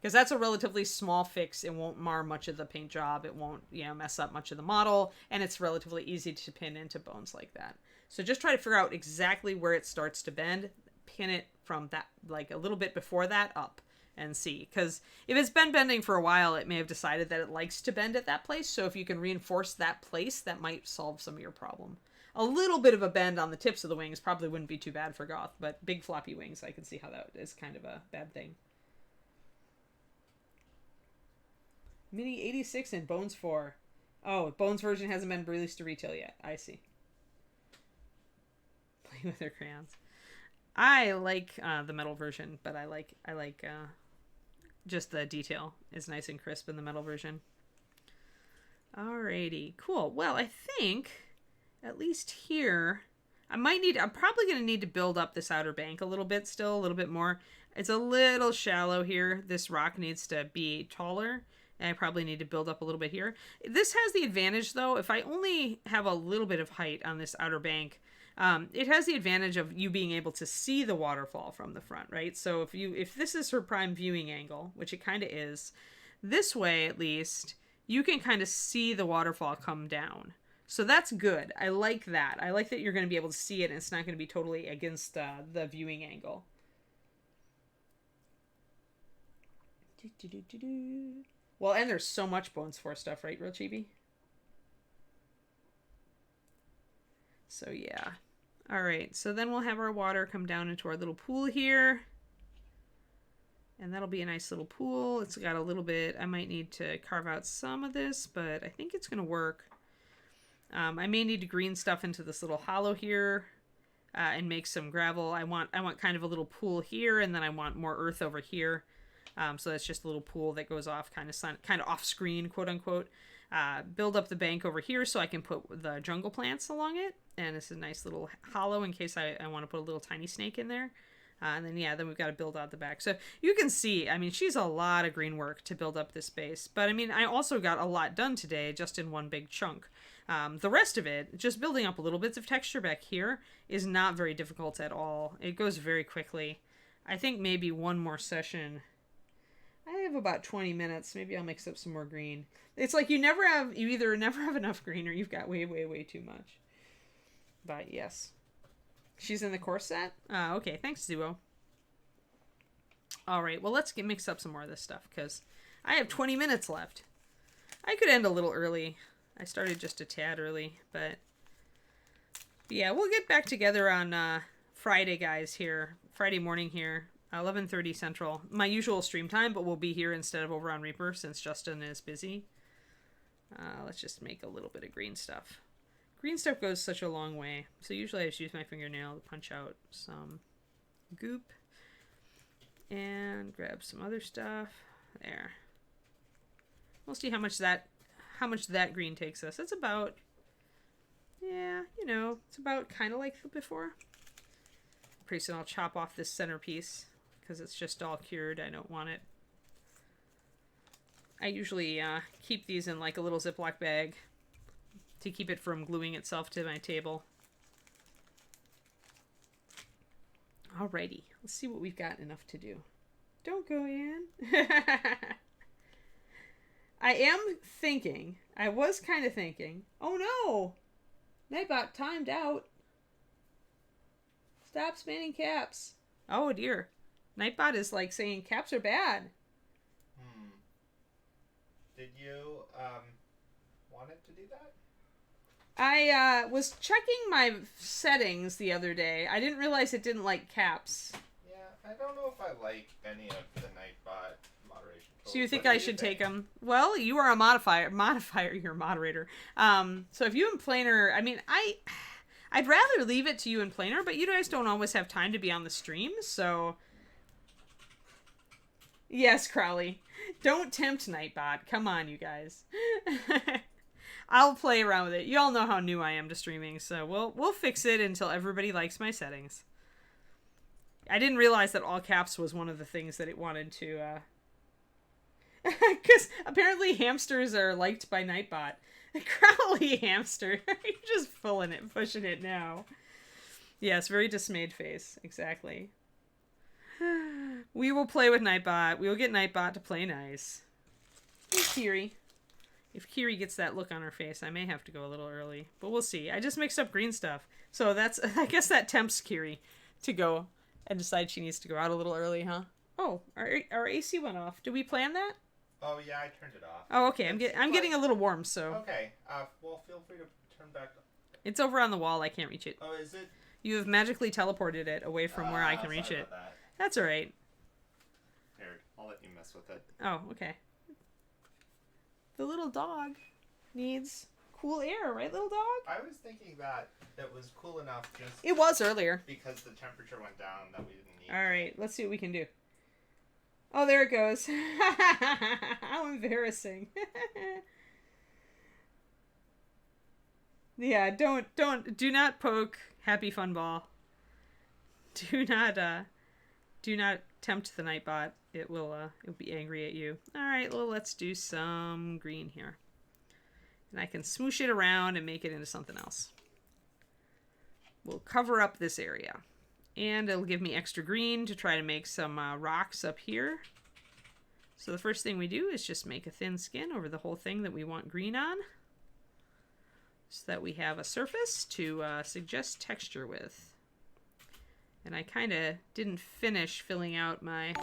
Because that's a relatively small fix. It won't mar much of the paint job. It won't, mess up much of the model. And it's relatively easy to pin into bones like that. So just try to figure out exactly where it starts to bend. Pin it from that, like a little bit before that up, and see. Because if it's been bending for a while, it may have decided that it likes to bend at that place. So if you can reinforce that place, that might solve some of your problem. A little bit of a bend on the tips of the wings probably wouldn't be too bad for Goth. But big floppy wings, I can see how that is kind of a bad thing. Mini 86 and Bones 4. Oh, Bones version hasn't been released to retail yet. I see. Play with their crayons. I like the metal version, but I like just the detail is nice and crisp in the metal version. Alrighty, cool. Well, I think at least here I'm probably going to need to build up this outer bank a little bit still, a little bit more. It's a little shallow here. This rock needs to be taller. And I probably need to build up a little bit here. This has the advantage, though, if I only have a little bit of height on this outer bank, it has the advantage of you being able to see the waterfall from the front, right? So if this is her prime viewing angle, which it kind of is, this way at least, you can kind of see the waterfall come down. So that's good. I like that. I like that you're going to be able to see it and it's not going to be totally against the viewing angle. Well, and there's so much Bones 4 stuff, right, Real Chibi? So, yeah. Alright, so then we'll have our water come down into our little pool here. And that'll be a nice little pool. It's got a little bit, I might need to carve out some of this, but I think it's going to work. I may need to green stuff into this little hollow here and make some gravel. I want kind of a little pool here, and then I want more earth over here. So that's just a little pool that goes off kind of off screen, quote unquote. Build up the bank over here so I can put the jungle plants along it. And it's a nice little hollow in case I want to put a little tiny snake in there. And then we've got to build out the back. So you can see, I mean, she's a lot of green work to build up this base. But I mean, I also got a lot done today just in one big chunk. The rest of it, just building up little bits of texture back here, is not very difficult at all. It goes very quickly. I think maybe one more session. I have about 20 minutes. Maybe I'll mix up some more green. It's like you either never have enough green or you've got way, way, way too much. But yes. She's in the course set? Okay, thanks, Zuo. Alright, well let's mix up some more of this stuff because I have 20 minutes left. I could end a little early. I started just a tad early, but yeah, we'll get back together on Friday, guys, here. Friday morning here. 11:30 Central. My usual stream time, but we'll be here instead of over on Reaper since Justin is busy. Let's just make a little bit of green stuff. Green stuff goes such a long way. So usually I just use my fingernail to punch out some goop. And grab some other stuff. There. We'll see how much that green takes us. It's about, yeah, it's about kind of like before. Pretty soon I'll chop off this centerpiece because it's just all cured. I don't want it. I usually keep these in like a little Ziploc bag to keep it from gluing itself to my table. Alrighty, let's see what we've got enough to do. Don't go in. I was kind of thinking, oh no, Nightbot timed out. Stop spinning caps. Oh dear. Nightbot is like saying caps are bad. Did you want it to do that? I was checking my settings the other day. I didn't realize it didn't like caps. Yeah, I don't know if I like any of the Nightbot moderation tools. So you think I should take them? Well, you are a modifier. You're a moderator. So if you and Planer, I mean, I'd rather leave it to you and Planer, but you guys don't always have time to be on the stream, so... Yes, Crowley. Don't tempt Nightbot. Come on, you guys. I'll play around with it. You all know how new I am to streaming, so we'll fix it until everybody likes my settings. I didn't realize that all caps was one of the things that it wanted to... Because apparently hamsters are liked by Nightbot. Crowley hamster. You're just pulling it, pushing it now. Yes, very dismayed face. Exactly. We will play with Nightbot. We will get Nightbot to play nice. Hey, Kiri. If Kiri gets that look on her face, I may have to go a little early. But we'll see. I just mixed up green stuff. So that's, I guess that tempts Kiri to go and decide she needs to go out a little early, huh? Oh, our AC went off. Did we plan that? Oh, yeah, I turned it off. Oh, okay. I'm getting a little warm, so. Okay. Well, feel free to turn back. It's over on the wall. I can't reach it. Oh, is it? You have magically teleported it away from where I can reach it. That's all right. Here, I'll let you mess with it. Oh, okay. The little dog needs cool air, right, little dog? I was thinking that it was cool enough just... It was earlier. Because the temperature went down that we didn't need. All right, let's see what we can do. Oh, there it goes. How embarrassing. Yeah, do not poke Happy Fun Ball. Do not tempt the Nightbot. It'll be angry at you. All right, well, let's do some green here. And I can smoosh it around and make it into something else. We'll cover up this area. And it'll give me extra green to try to make some rocks up here. So the first thing we do is just make a thin skin over the whole thing that we want green on. So that we have a surface to suggest texture with. And I kind of didn't finish filling out my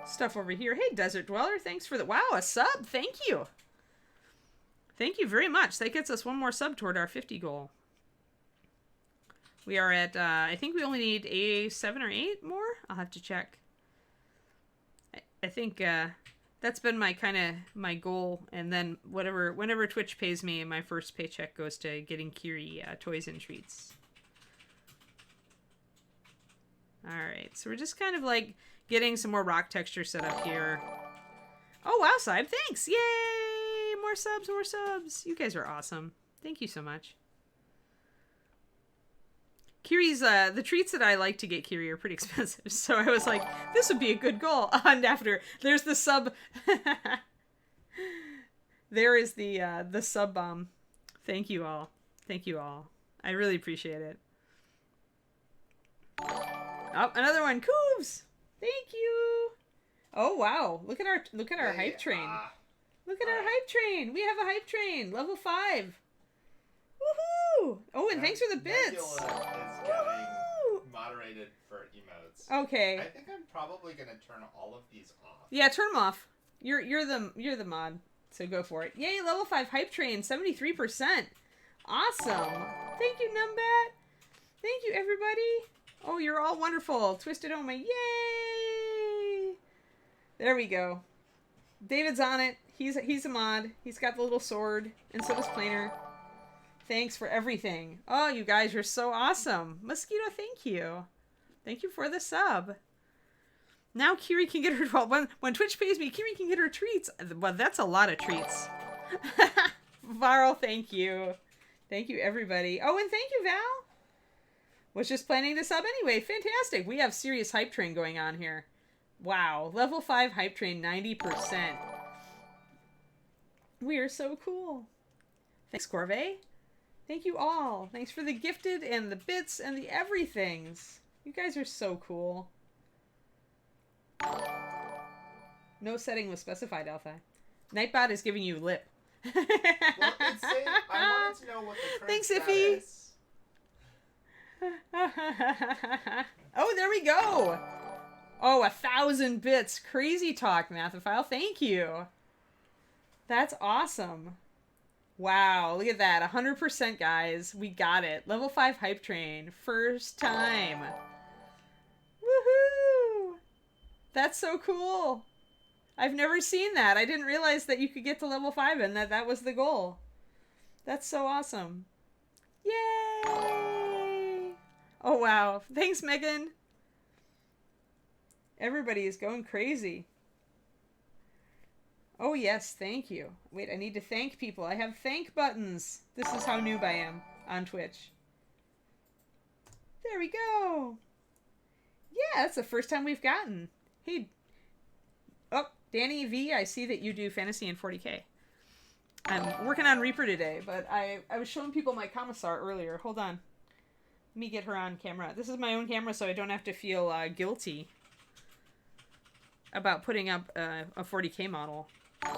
stuff over here. Hey, Desert Dweller, thanks for the... Wow, a sub! Thank you! Thank you very much. That gets us one more sub toward our 50 goal. We are at, I think we only need a 7 or 8 more. I'll have to check. I think that's been my goal. And then whenever Twitch pays me, my first paycheck goes to getting Kiri toys and treats. Alright, so we're just kind of like getting some more rock texture set up here. Oh, wow, Saib, thanks! Yay! More subs, more subs! You guys are awesome. Thank you so much. Kiri's, the treats that I like to get Kiri are pretty expensive, so I was like, this would be a good goal. And after, there's the sub. There is the sub bomb. Thank you all. Thank you all. I really appreciate it. Oh, another one. Coobs! Thank you! Oh, wow. Look at our hype train. Look at our hype train. We have a hype train. Level 5. Woohoo! Oh, and thanks for the bits. Nebula is getting moderated for emotes. Okay. I think I'm probably gonna turn all of these off. Yeah, turn them off. You're the mod, so go for it. Yay! Level 5 hype train, 73%. Awesome. Thank you, Numbat. Thank you, everybody. Oh, you're all wonderful. Twisted Oma, yay! There we go. David's on it. He's a mod. He's got the little sword, and so does Planer. Thanks for everything. Oh, you guys are so awesome. Mosquito, thank you. Thank you for the sub. Now Kiri can get her... Well, when Twitch pays me, Kiri can get her treats. Well, that's a lot of treats. Varl, thank you. Thank you, everybody. Oh, and thank you, Val. Was just planning to sub anyway. Fantastic. We have serious hype train going on here. Wow. Level 5 hype train, 90%. We are so cool. Thanks, Corvée. Thank you all. Thanks for the gifted and the bits and the everythings. You guys are so cool. No setting was specified, Alpha. Nightbot is giving you lip. Well, it's saying, I wanted to know what the current Thanks, Iffy. Oh, there we go. Oh, 1,000 bits. Crazy talk, Mathophile. Thank you. That's awesome. Wow, look at that. 100%, guys. We got it. Level 5 hype train. First time. Woohoo! That's so cool. I've never seen that. I didn't realize that you could get to level 5 and that was the goal. That's so awesome. Yay! Oh, wow. Thanks, Megan. Everybody is going crazy. Oh, yes, thank you. Wait, I need to thank people. I have thank buttons. This is how noob I am on Twitch. There we go. Yeah, that's the first time we've gotten. Hey. Oh, Danny V, I see that you do fantasy in 40K. I'm working on Reaper today, but I was showing people my commissar earlier. Hold on. Let me get her on camera. This is my own camera, so I don't have to feel guilty about putting up a 40K model. So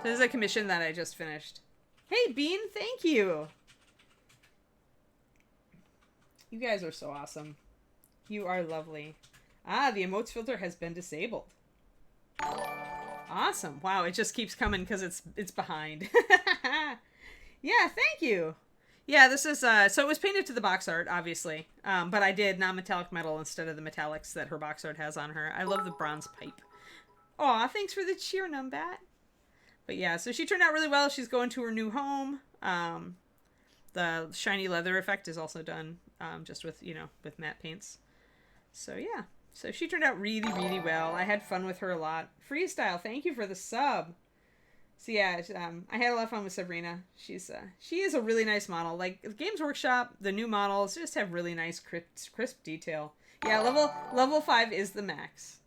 this is a commission that I just finished. Hey, Bean, thank you. You guys are so awesome. You are lovely. Ah, the emotes filter has been disabled. Awesome. Wow, it just keeps coming because it's behind. Yeah, thank you. Yeah, this is, so it was painted to the box art, obviously. But I did non-metallic metal instead of the metallics that her box art has on her. I love the bronze pipe. Aw, thanks for the cheer, Numbat. But yeah, so she turned out really well. She's going to her new home. The shiny leather effect is also done just with, with matte paints. So yeah, so she turned out really, really well. I had fun with her a lot. Freestyle, thank you for the sub. So yeah, I had a lot of fun with Sabrina. She is a really nice model. Like Games Workshop, the new models just have really nice crisp detail. Yeah, level 5 is the max.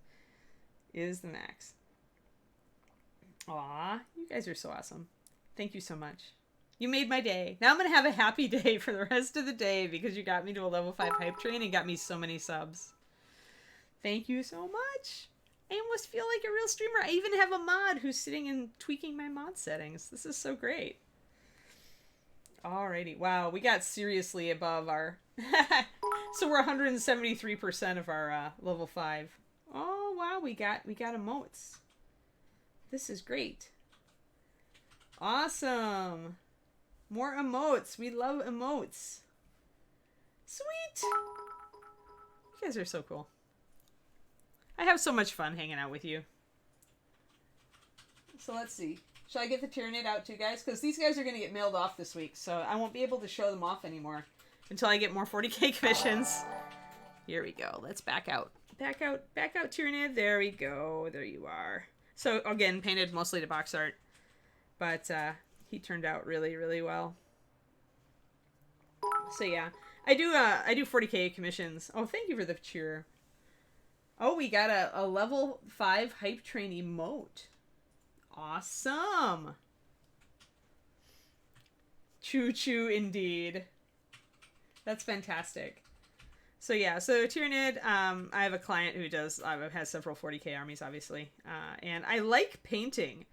Aw, you guys are so awesome. Thank you so much. You made my day. Now I'm going to have a happy day for the rest of the day because you got me to a level 5 hype train and got me so many subs. Thank you so much. I almost feel like a real streamer. I even have a mod who's sitting and tweaking my mod settings. This is so great. Alrighty. Wow, we got seriously above our... So we're 173% of our level 5. Oh, wow, we got emotes. This is great. Awesome. More emotes. We love emotes. Sweet. You guys are so cool. I have so much fun hanging out with you. So let's see. Shall I get the Tyranid out too, guys? Because these guys are going to get mailed off this week, so I won't be able to show them off anymore until I get more 40K commissions. Here we go. Let's back out. Back out, Tyranid. There we go. There you are. So, again, painted mostly to box art. But he turned out really, really well. So, yeah. I do 40K commissions. Oh, thank you for the cheer. Oh, we got a level 5 hype train emote. Awesome. Choo choo indeed. That's fantastic. So yeah, so Tyranid, I have a client who has several 40K armies, obviously. And I like painting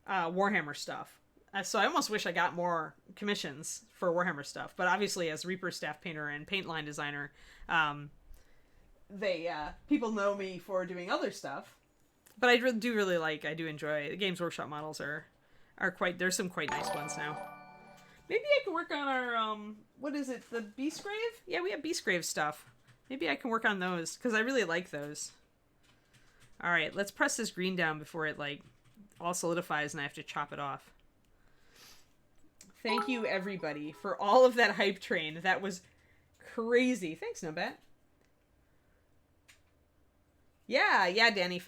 Warhammer stuff. So I almost wish I got more commissions for Warhammer stuff. But obviously as Reaper staff painter and paint line designer, people know me for doing other stuff. But I do enjoy the Games Workshop models are quite, there's some quite nice ones now. Maybe I can work on our, what is it, the Beastgrave? Yeah, we have Beastgrave stuff. Maybe I can work on those, because I really like those. Alright, let's press this green down before it, all solidifies and I have to chop it off. Thank you, everybody, for all of that hype train. That was crazy. Thanks, Nobat. Yeah, Danny,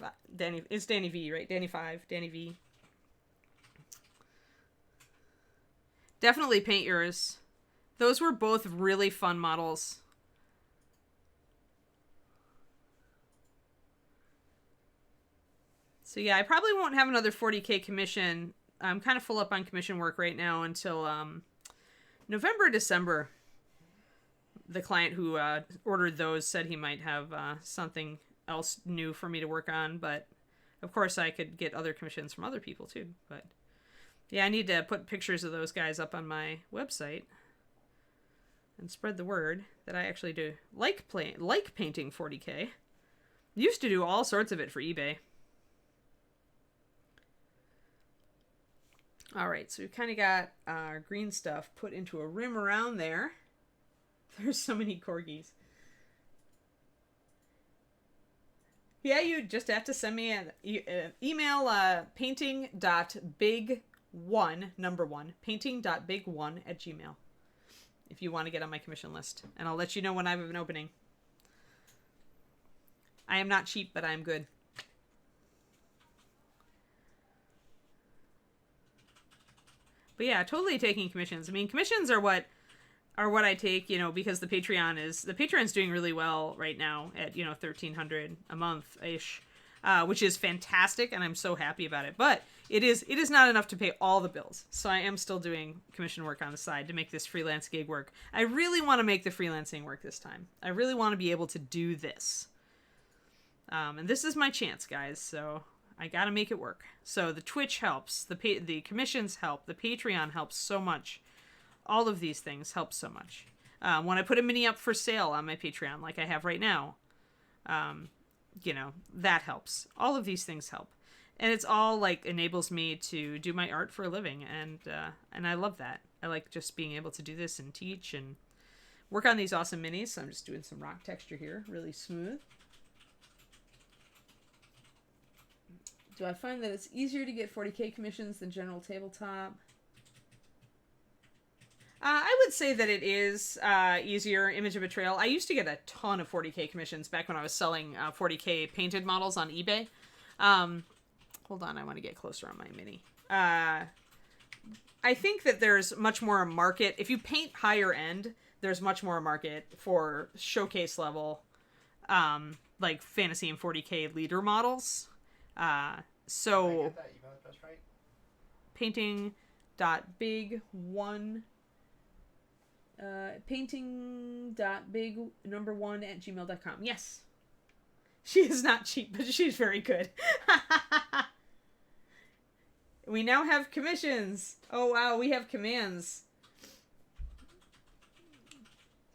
it's Danny V, right? Danny 5, Danny V. Definitely paint yours. Those were both really fun models. So yeah, I probably won't have another 40K commission. I'm kind of full up on commission work right now until November, December. The client who ordered those said he might have something else new for me to work on, but of course I could get other commissions from other people too. But yeah, I need to put pictures of those guys up on my website and spread the word that I actually do like painting 40K. Used to do all sorts of it for eBay. Alright, so we've kind of got our green stuff put into a rim around there. There's so many corgis. Yeah, you just have to send me an email, painting.big1 if you want to get on my commission list. And I'll let you know when I have an opening. I am not cheap, but I am good. But yeah, totally taking commissions. I mean, commissions are what I take, because Patreon's doing really well right now at, $1,300 a month ish. which is fantastic, and I'm so happy about it. But it is not enough to pay all the bills. So I am still doing commission work on the side to make this freelance gig work. I really want to make the freelancing work this time. I really want to be able to do this. And this is my chance, guys. So I got to make it work. So the Twitch helps. The commissions help. The Patreon helps so much. All of these things help so much. When I put a mini up for sale on my Patreon, like I have right now, that helps. All of these things help. And it's all like enables me to do my art for a living. And I love that. I like just being able to do this and teach and work on these awesome minis. So I'm just doing some rock texture here. Really smooth. Do I find that it's easier to get 40K commissions than general tabletop? I would say that it is easier. Image of Betrayal. I used to get a ton of 40K commissions back when I was selling 40K painted models on eBay. Hold on, I want to get closer on my mini. I think that there's much more a market. If you paint higher end, there's much more a market for showcase level, like fantasy and 40K leader models. Did I get that email address right? painting.big1 painting.big1@gmail.com. Yes. She is not cheap, but she's very good. We now have commissions. Oh, wow, we have commands.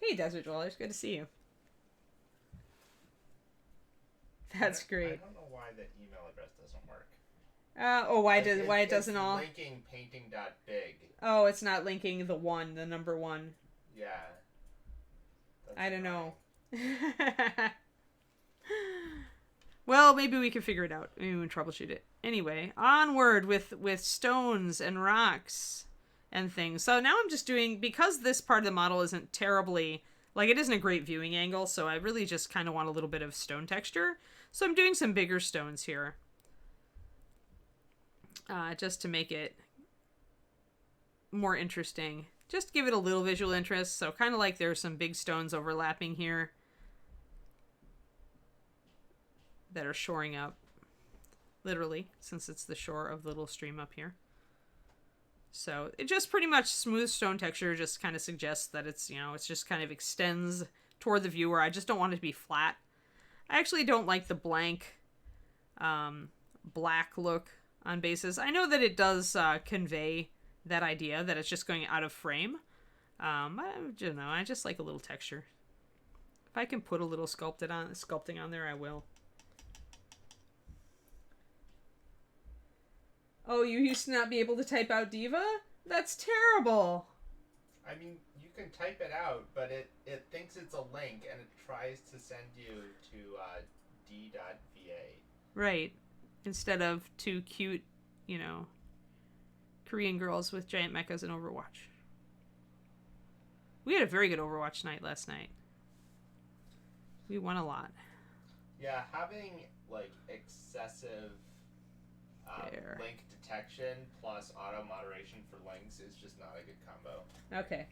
Hey, Desert Dwellers, good to see you. That's great. I don't know why the email address doesn't work. Why it doesn't all? Linking painting.big. Oh, it's not linking the number one. Yeah. I don't know. Well, maybe we can figure it out. Maybe we can troubleshoot it. Anyway, onward with stones and rocks and things. So now I'm just doing, because this part of the model isn't terribly, like it isn't a great viewing angle, so I really just kind of want a little bit of stone texture. So I'm doing some bigger stones here. Just to make it more interesting. Just give it a little visual interest. So kind of like there's some big stones overlapping here that are shoring up, literally, since it's the shore of the little stream up here. So it just pretty much smooth stone texture just kind of suggests that it's, it's just kind of extends toward the viewer. I just don't want it to be flat. I actually don't like the blank black look on bases. I know that it does convey that idea that it's just going out of frame. I don't know. I just like a little texture. If I can put a little sculpting on there, I will. Oh, you used to not be able to type out Diva? That's terrible. I mean, you can type it out, but it thinks it's a link and it tries to send you to d.va. Right. Instead of two cute, Korean girls with giant mechas in Overwatch. We had a very good Overwatch night last night. We won a lot. Yeah, having excessive link detection plus auto moderation for links is just not a good combo. Okay.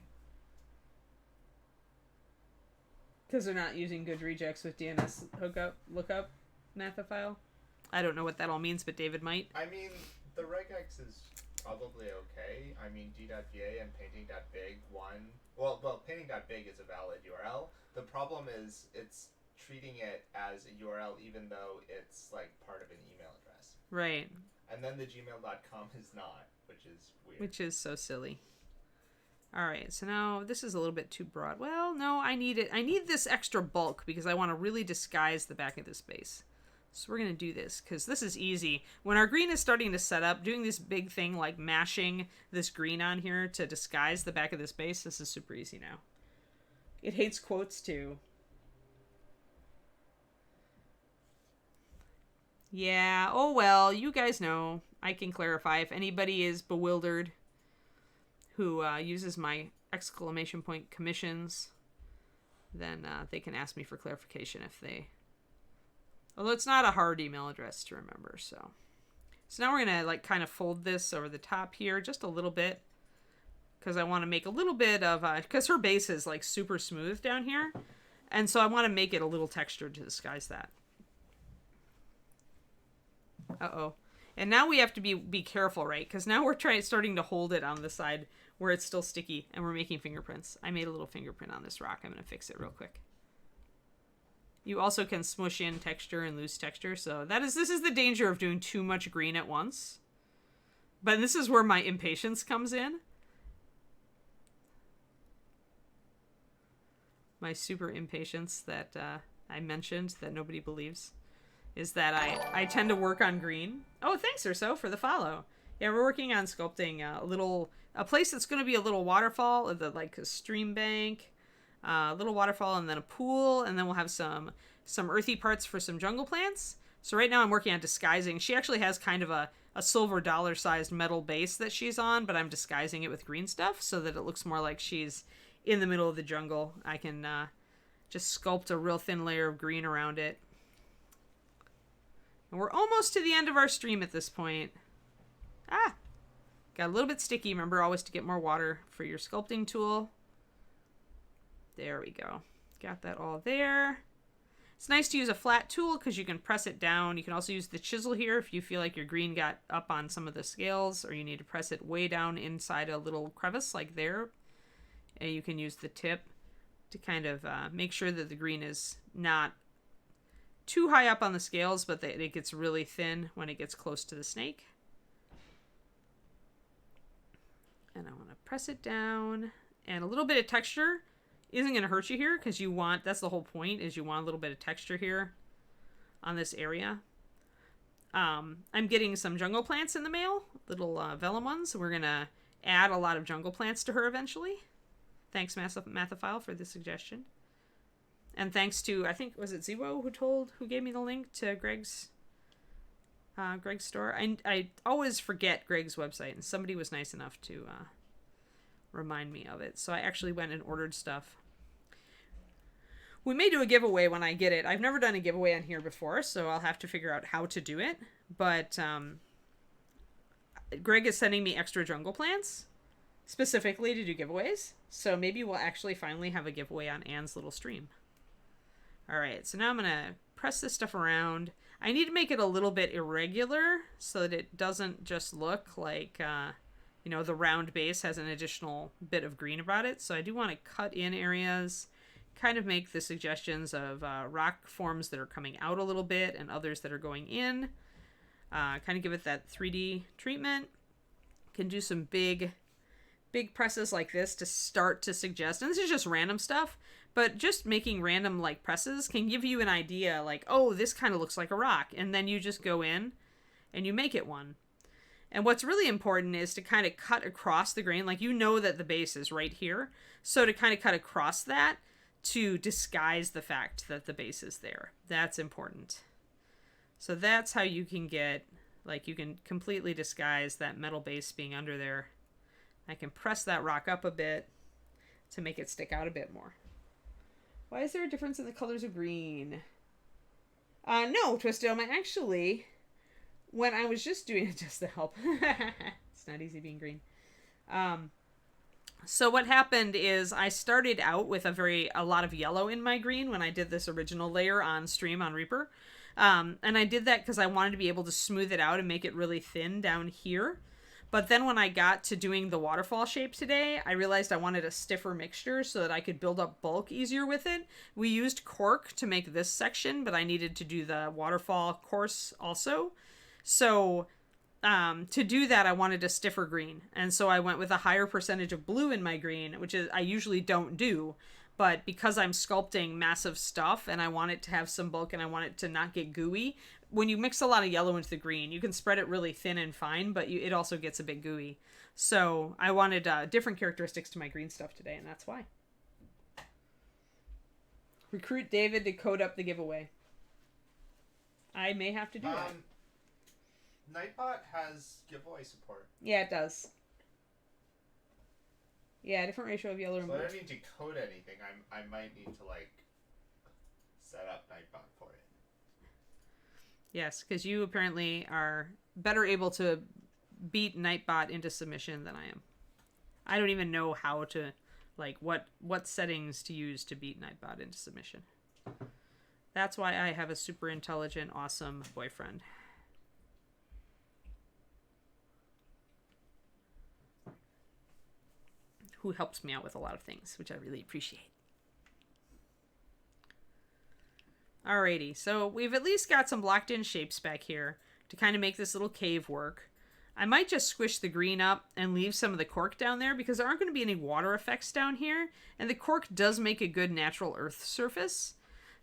Because they're not using good rejects with DNS lookup mathifile. I don't know what that all means, but David might. I mean, the regex is probably okay. I mean, d.va and painting.big painting.big is a valid URL. The problem is it's treating it as a URL even though it's part of an email address. Right. And then the gmail.com is not, which is weird. Which is so silly. All right, so now this is a little bit too broad. Well, no, I need it. I need this extra bulk because I want to really disguise the back of this base. So we're going to do this because this is easy. When our green is starting to set up, doing this big thing like mashing this green on here to disguise the back of this base, this is super easy now. It hates quotes too. Yeah, oh well, you guys know. I can clarify if anybody is bewildered who uses my exclamation point commissions, then they can ask me for clarification if they... Although it's not a hard email address to remember, so now we're going to kind of fold this over the top here just a little bit because I want to make a little bit of... because her base is super smooth down here, and so I want to make it a little textured to disguise that. Uh-oh. And now we have to be careful, right? Because now we're starting to hold it on the side where it's still sticky, and we're making fingerprints. I made a little fingerprint on this rock. I'm going to fix it real quick. You also can smush in texture and lose texture, so this is the danger of doing too much green at once. But this is where my impatience comes in. My super impatience that I mentioned that nobody believes is that I tend to work on green. Oh, thanks, Urso, for the follow. Yeah, we're working on sculpting a place that's going to be a little waterfall, like a stream bank, a little waterfall, and then a pool, and then we'll have some earthy parts for some jungle plants. So right now I'm working on disguising. She actually has kind of a silver dollar-sized metal base that she's on, but I'm disguising it with green stuff so that it looks more like she's in the middle of the jungle. I can just sculpt a real thin layer of green around it. And we're almost to the end of our stream at this point. Ah! Got a little bit sticky. Remember always to get more water for your sculpting tool. There we go. Got that all there. It's nice to use a flat tool because you can press it down. You can also use the chisel here if you feel like your green got up on some of the scales, or you need to press it way down inside a little crevice like there. And you can use the tip to kind of make sure that the green is not too high up on the scales, but that it gets really thin when it gets close to the snake. And I want to press it down. And a little bit of texture isn't going to hurt you here because that's the whole point, is you want a little bit of texture here on this area. I'm getting some jungle plants in the mail, little vellum ones. We're going to add a lot of jungle plants to her eventually. Thanks, Mathophile, for the suggestion. And thanks to, I think, was it Zewo who gave me the link to Greg's store? I always forget Greg's website, and somebody was nice enough to remind me of it. So I actually went and ordered stuff. We may do a giveaway when I get it. I've never done a giveaway on here before, so I'll have to figure out how to do it. But Greg is sending me extra jungle plants specifically to do giveaways. So maybe we'll actually finally have a giveaway on Anne's little stream. All right, so now I'm going to press this stuff around. I need to make it a little bit irregular so that it doesn't just look like, the round base has an additional bit of green about it. So I do want to cut in areas, kind of make the suggestions of rock forms that are coming out a little bit and others that are going in. Kind of give it that 3D treatment. Can do some big presses like this to start to suggest, and this is just random stuff, but just making random like presses can give you an idea like, oh, this kind of looks like a rock, and then you just go in and you make it one. And what's really important is to kind of cut across the grain, like that the base is right here, so to kind of cut across that to disguise the fact that the base is there. That's important. So that's how you can get, you can completely disguise that metal base being under there. I can press that rock up a bit to make it stick out a bit more. Why is there a difference in the colors of green? No, Twistdome, actually, when I was just doing it just to help, it's not easy being green. So what happened is I started out with a lot of yellow in my green when I did this original layer on stream on Reaper. And I did that because I wanted to be able to smooth it out and make it really thin down here. But then when I got to doing the waterfall shape today, I realized I wanted a stiffer mixture so that I could build up bulk easier with it. We used cork to make this section, but I needed to do the waterfall course also. So to do that, I wanted a stiffer green. And so I went with a higher percentage of blue in my green, which is I usually don't do. But because I'm sculpting massive stuff and I want it to have some bulk and I want it to not get gooey, when you mix a lot of yellow into the green, you can spread it really thin and fine, but it also gets a bit gooey. So I wanted different characteristics to my green stuff today, and that's why. Recruit David to code up the giveaway. I may have to do that. Nightbot has giveaway support. Yeah, it does. Yeah, different ratio of yellow and blue. So I don't need to code anything. I might need to set up Nightbot for it. Yes, because you apparently are better able to beat Nightbot into submission than I am. I don't even know how to, what settings to use to beat Nightbot into submission. That's why I have a super intelligent, awesome boyfriend. who helps me out with a lot of things, which I really appreciate. Alrighty, so we've at least got some blocked in shapes back here to kind of make this little cave work. I might just squish the green up and leave some of the cork down there because there aren't going to be any water effects down here. And the cork does make a good natural earth surface.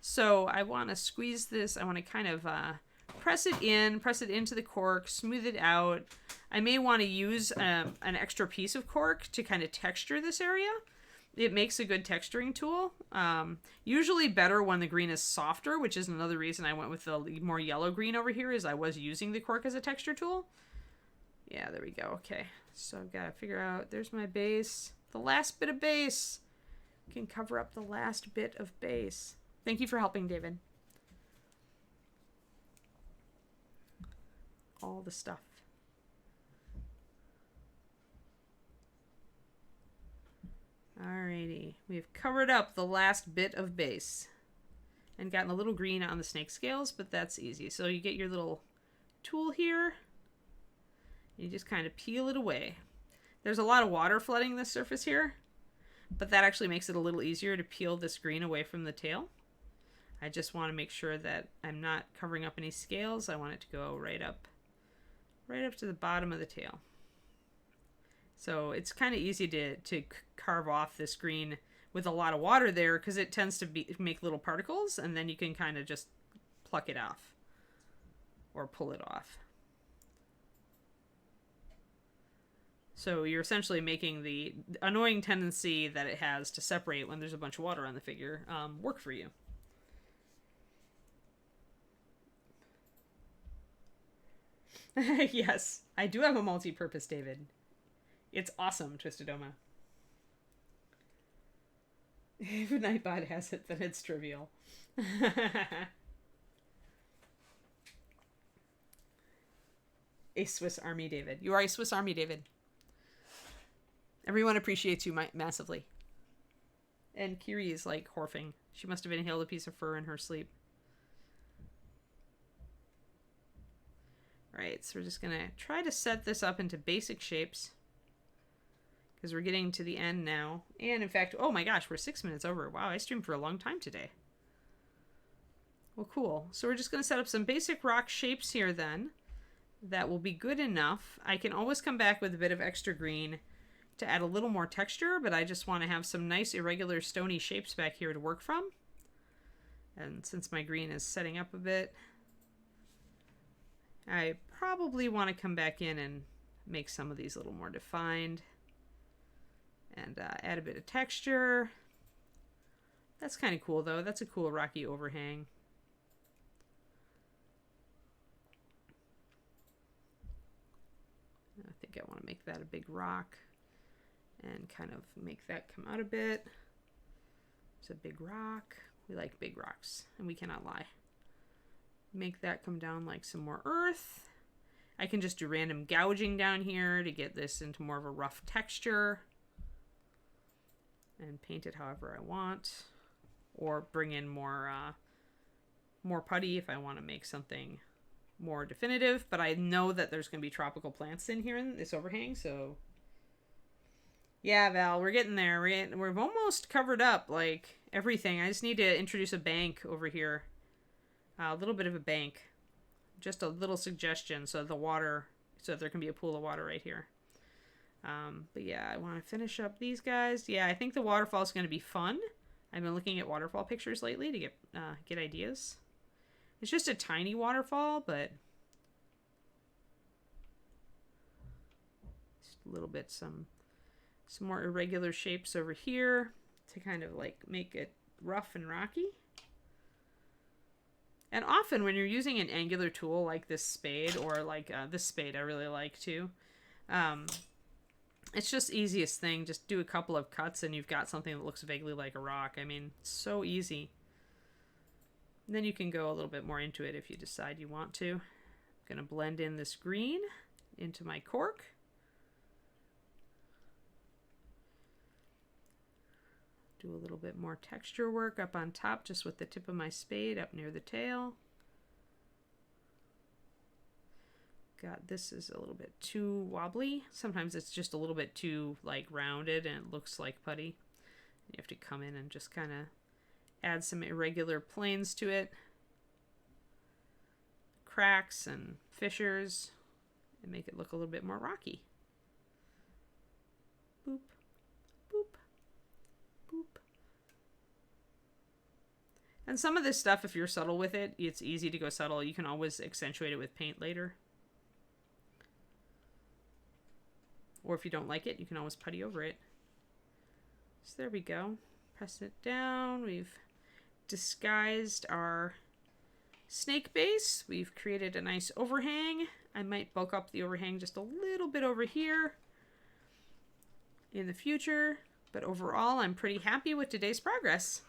So I want to squeeze this. I want to kind of press it into the cork, smooth it out. I may want to use an extra piece of cork to kind of texture this area. It makes a good texturing tool. Usually better when the green is softer, which is another reason I went with the more yellow green over here, is I was using the cork as a texture tool. Yeah, there we go. Okay, so I've got to figure out, there's my base. The last bit of base. Can cover up the last bit of base. Thank you for helping, David. All the stuff. Alrighty, we've covered up the last bit of base and gotten a little green on the snake scales, but that's easy. So you get your little tool here, you just kind of peel it away. There's a lot of water flooding this surface here, but that actually makes it a little easier to peel this green away from the tail. I just want to make sure that I'm not covering up any scales. I want it to go right up to the bottom of the tail. So it's kind of easy to carve off this green with a lot of water there because it tends to make little particles, and then you can kind of just pluck it off or pull it off. So you're essentially making the annoying tendency that it has to separate when there's a bunch of water on the figure work for you. Yes, I do have a multi-purpose, David. It's awesome, Twistedoma. If Nightbot has it, then it's trivial. A Swiss Army David. You are a Swiss Army David. Everyone appreciates you massively. And Kiri is like horfing. She must have inhaled a piece of fur in her sleep. Alright, so we're just going to try to set this up into basic shapes. Because we're getting to the end now. And in fact, oh my gosh, we're 6 minutes over. Wow, I streamed for a long time today. Well, cool. So we're just going to set up some basic rock shapes here then. That will be good enough. I can always come back with a bit of extra green to add a little more texture, but I just want to have some nice irregular stony shapes back here to work from. And since my green is setting up a bit, I probably want to come back in and make some of these a little more defined. And add a bit of texture. That's kind of cool, though. That's a cool rocky overhang. I think I want to make that a big rock. And kind of make that come out a bit. It's a big rock. We like big rocks, and we cannot lie. Make that come down like some more earth. I can just do random gouging down here to get this into more of a rough texture. And paint it however I want. Or bring in more putty if I want to make something more definitive. But I know that there's going to be tropical plants in here in this overhang, so... Yeah, Val, we're getting there. We've almost covered up, like, everything. I just need to introduce a bank over here. A little bit of a bank. Just a little suggestion so there can be a pool of water right here. But yeah, I want to finish up these guys. Yeah, I think the waterfall is going to be fun. I've been looking at waterfall pictures lately to get ideas. It's just a tiny waterfall, but just a little bit some more irregular shapes over here to kind of like make it rough and rocky. And often when you're using an angular tool like this spade, or like this spade I really like too, it's just easiest thing. Just do a couple of cuts and you've got something that looks vaguely like a rock. I mean, so easy. And then you can go a little bit more into it if you decide you want to. I'm going to blend in this green into my cork. Do a little bit more texture work up on top just with the tip of my spade up near the tail. God, this is a little bit too wobbly. Sometimes it's just a little bit too like rounded and it looks like putty. You have to come in and just kind of add some irregular planes to it. Cracks and fissures and make it look a little bit more rocky. Boop, boop, boop. And some of this stuff, if you're subtle with it, it's easy to go subtle. You can always accentuate it with paint later. Or if you don't like it, you can always putty over it. So there we go. Press it down. We've disguised our snake base. We've created a nice overhang. I might bulk up the overhang just a little bit over here in the future. But overall, I'm pretty happy with today's progress.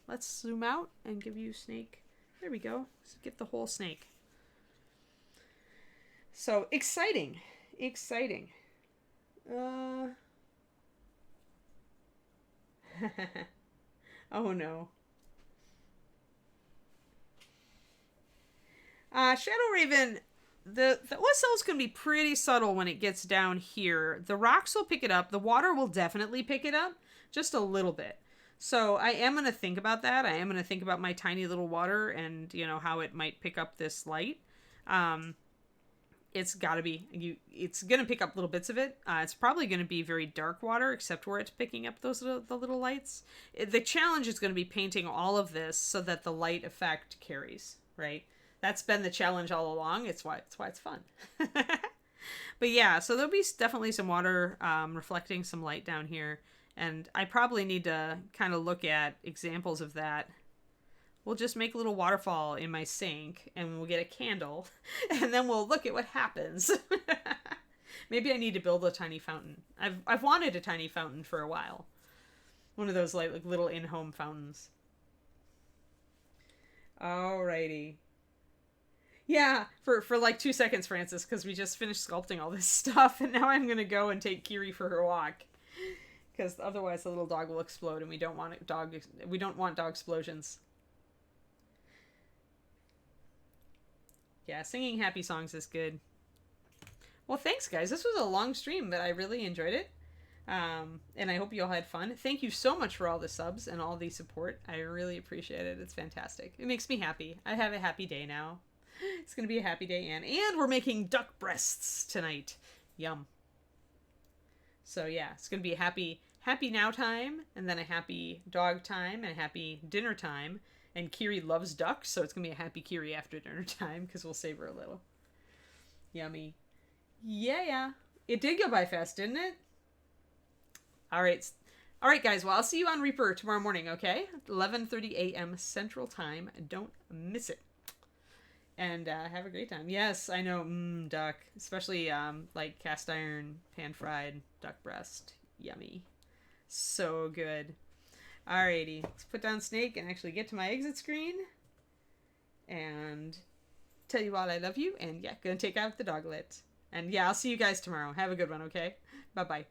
Let's zoom out and give you snake. There we go. Let's get the whole snake. So exciting. Exciting. Oh no. Shadow Raven, the OSL is going to be pretty subtle when it gets down here. The rocks will pick it up. The water will definitely pick it up, just a little bit. So I am going to think about that. I am going to think about my tiny little water and, you know, how it might pick up this light. It's got to be, it's going to pick up little bits of it. It's probably going to be very dark water, except where it's picking up those the little lights. The challenge is going to be painting all of this so that the light effect carries, right? That's been the challenge all along. It's why it's fun. But yeah, so there'll be definitely some water reflecting some light down here. And I probably need to kind of look at examples of that. We'll just make a little waterfall in my sink and we'll get a candle and then we'll look at what happens. Maybe I need to build a tiny fountain. I've wanted a tiny fountain for a while. One of those like little in-home fountains. Alrighty. Yeah, for like 2 seconds, Francis, because we just finished sculpting all this stuff and now I'm going to go and take Kiri for her walk. Because otherwise the little dog will explode and we don't want dog explosions. Yeah, singing happy songs is good. Well, thanks, guys. This was a long stream, but I really enjoyed it. And I hope you all had fun. Thank you so much for all the subs and all the support. I really appreciate it. It's fantastic. It makes me happy. I have a happy day now. It's going to be a happy day, and we're making duck breasts tonight. Yum. So, yeah, it's going to be a happy now time, and then a happy dog time, and a happy dinner time. And Kiri loves ducks, so it's going to be a happy Kiri after dinner time, because we'll save her a little. Yummy. Yeah. It did go by fast, didn't it? All right, guys. Well, I'll see you on Reaper tomorrow morning, okay? 11:30 a.m. Central Time. Don't miss it. And have a great time. Yes, I know. Duck. Especially like cast iron, pan-fried duck breast. Yummy. So good. Alrighty. Let's put down Snake and actually get to my exit screen. And tell you all I love you. And yeah, gonna take out the doglet. And yeah, I'll see you guys tomorrow. Have a good one, okay? Bye-bye.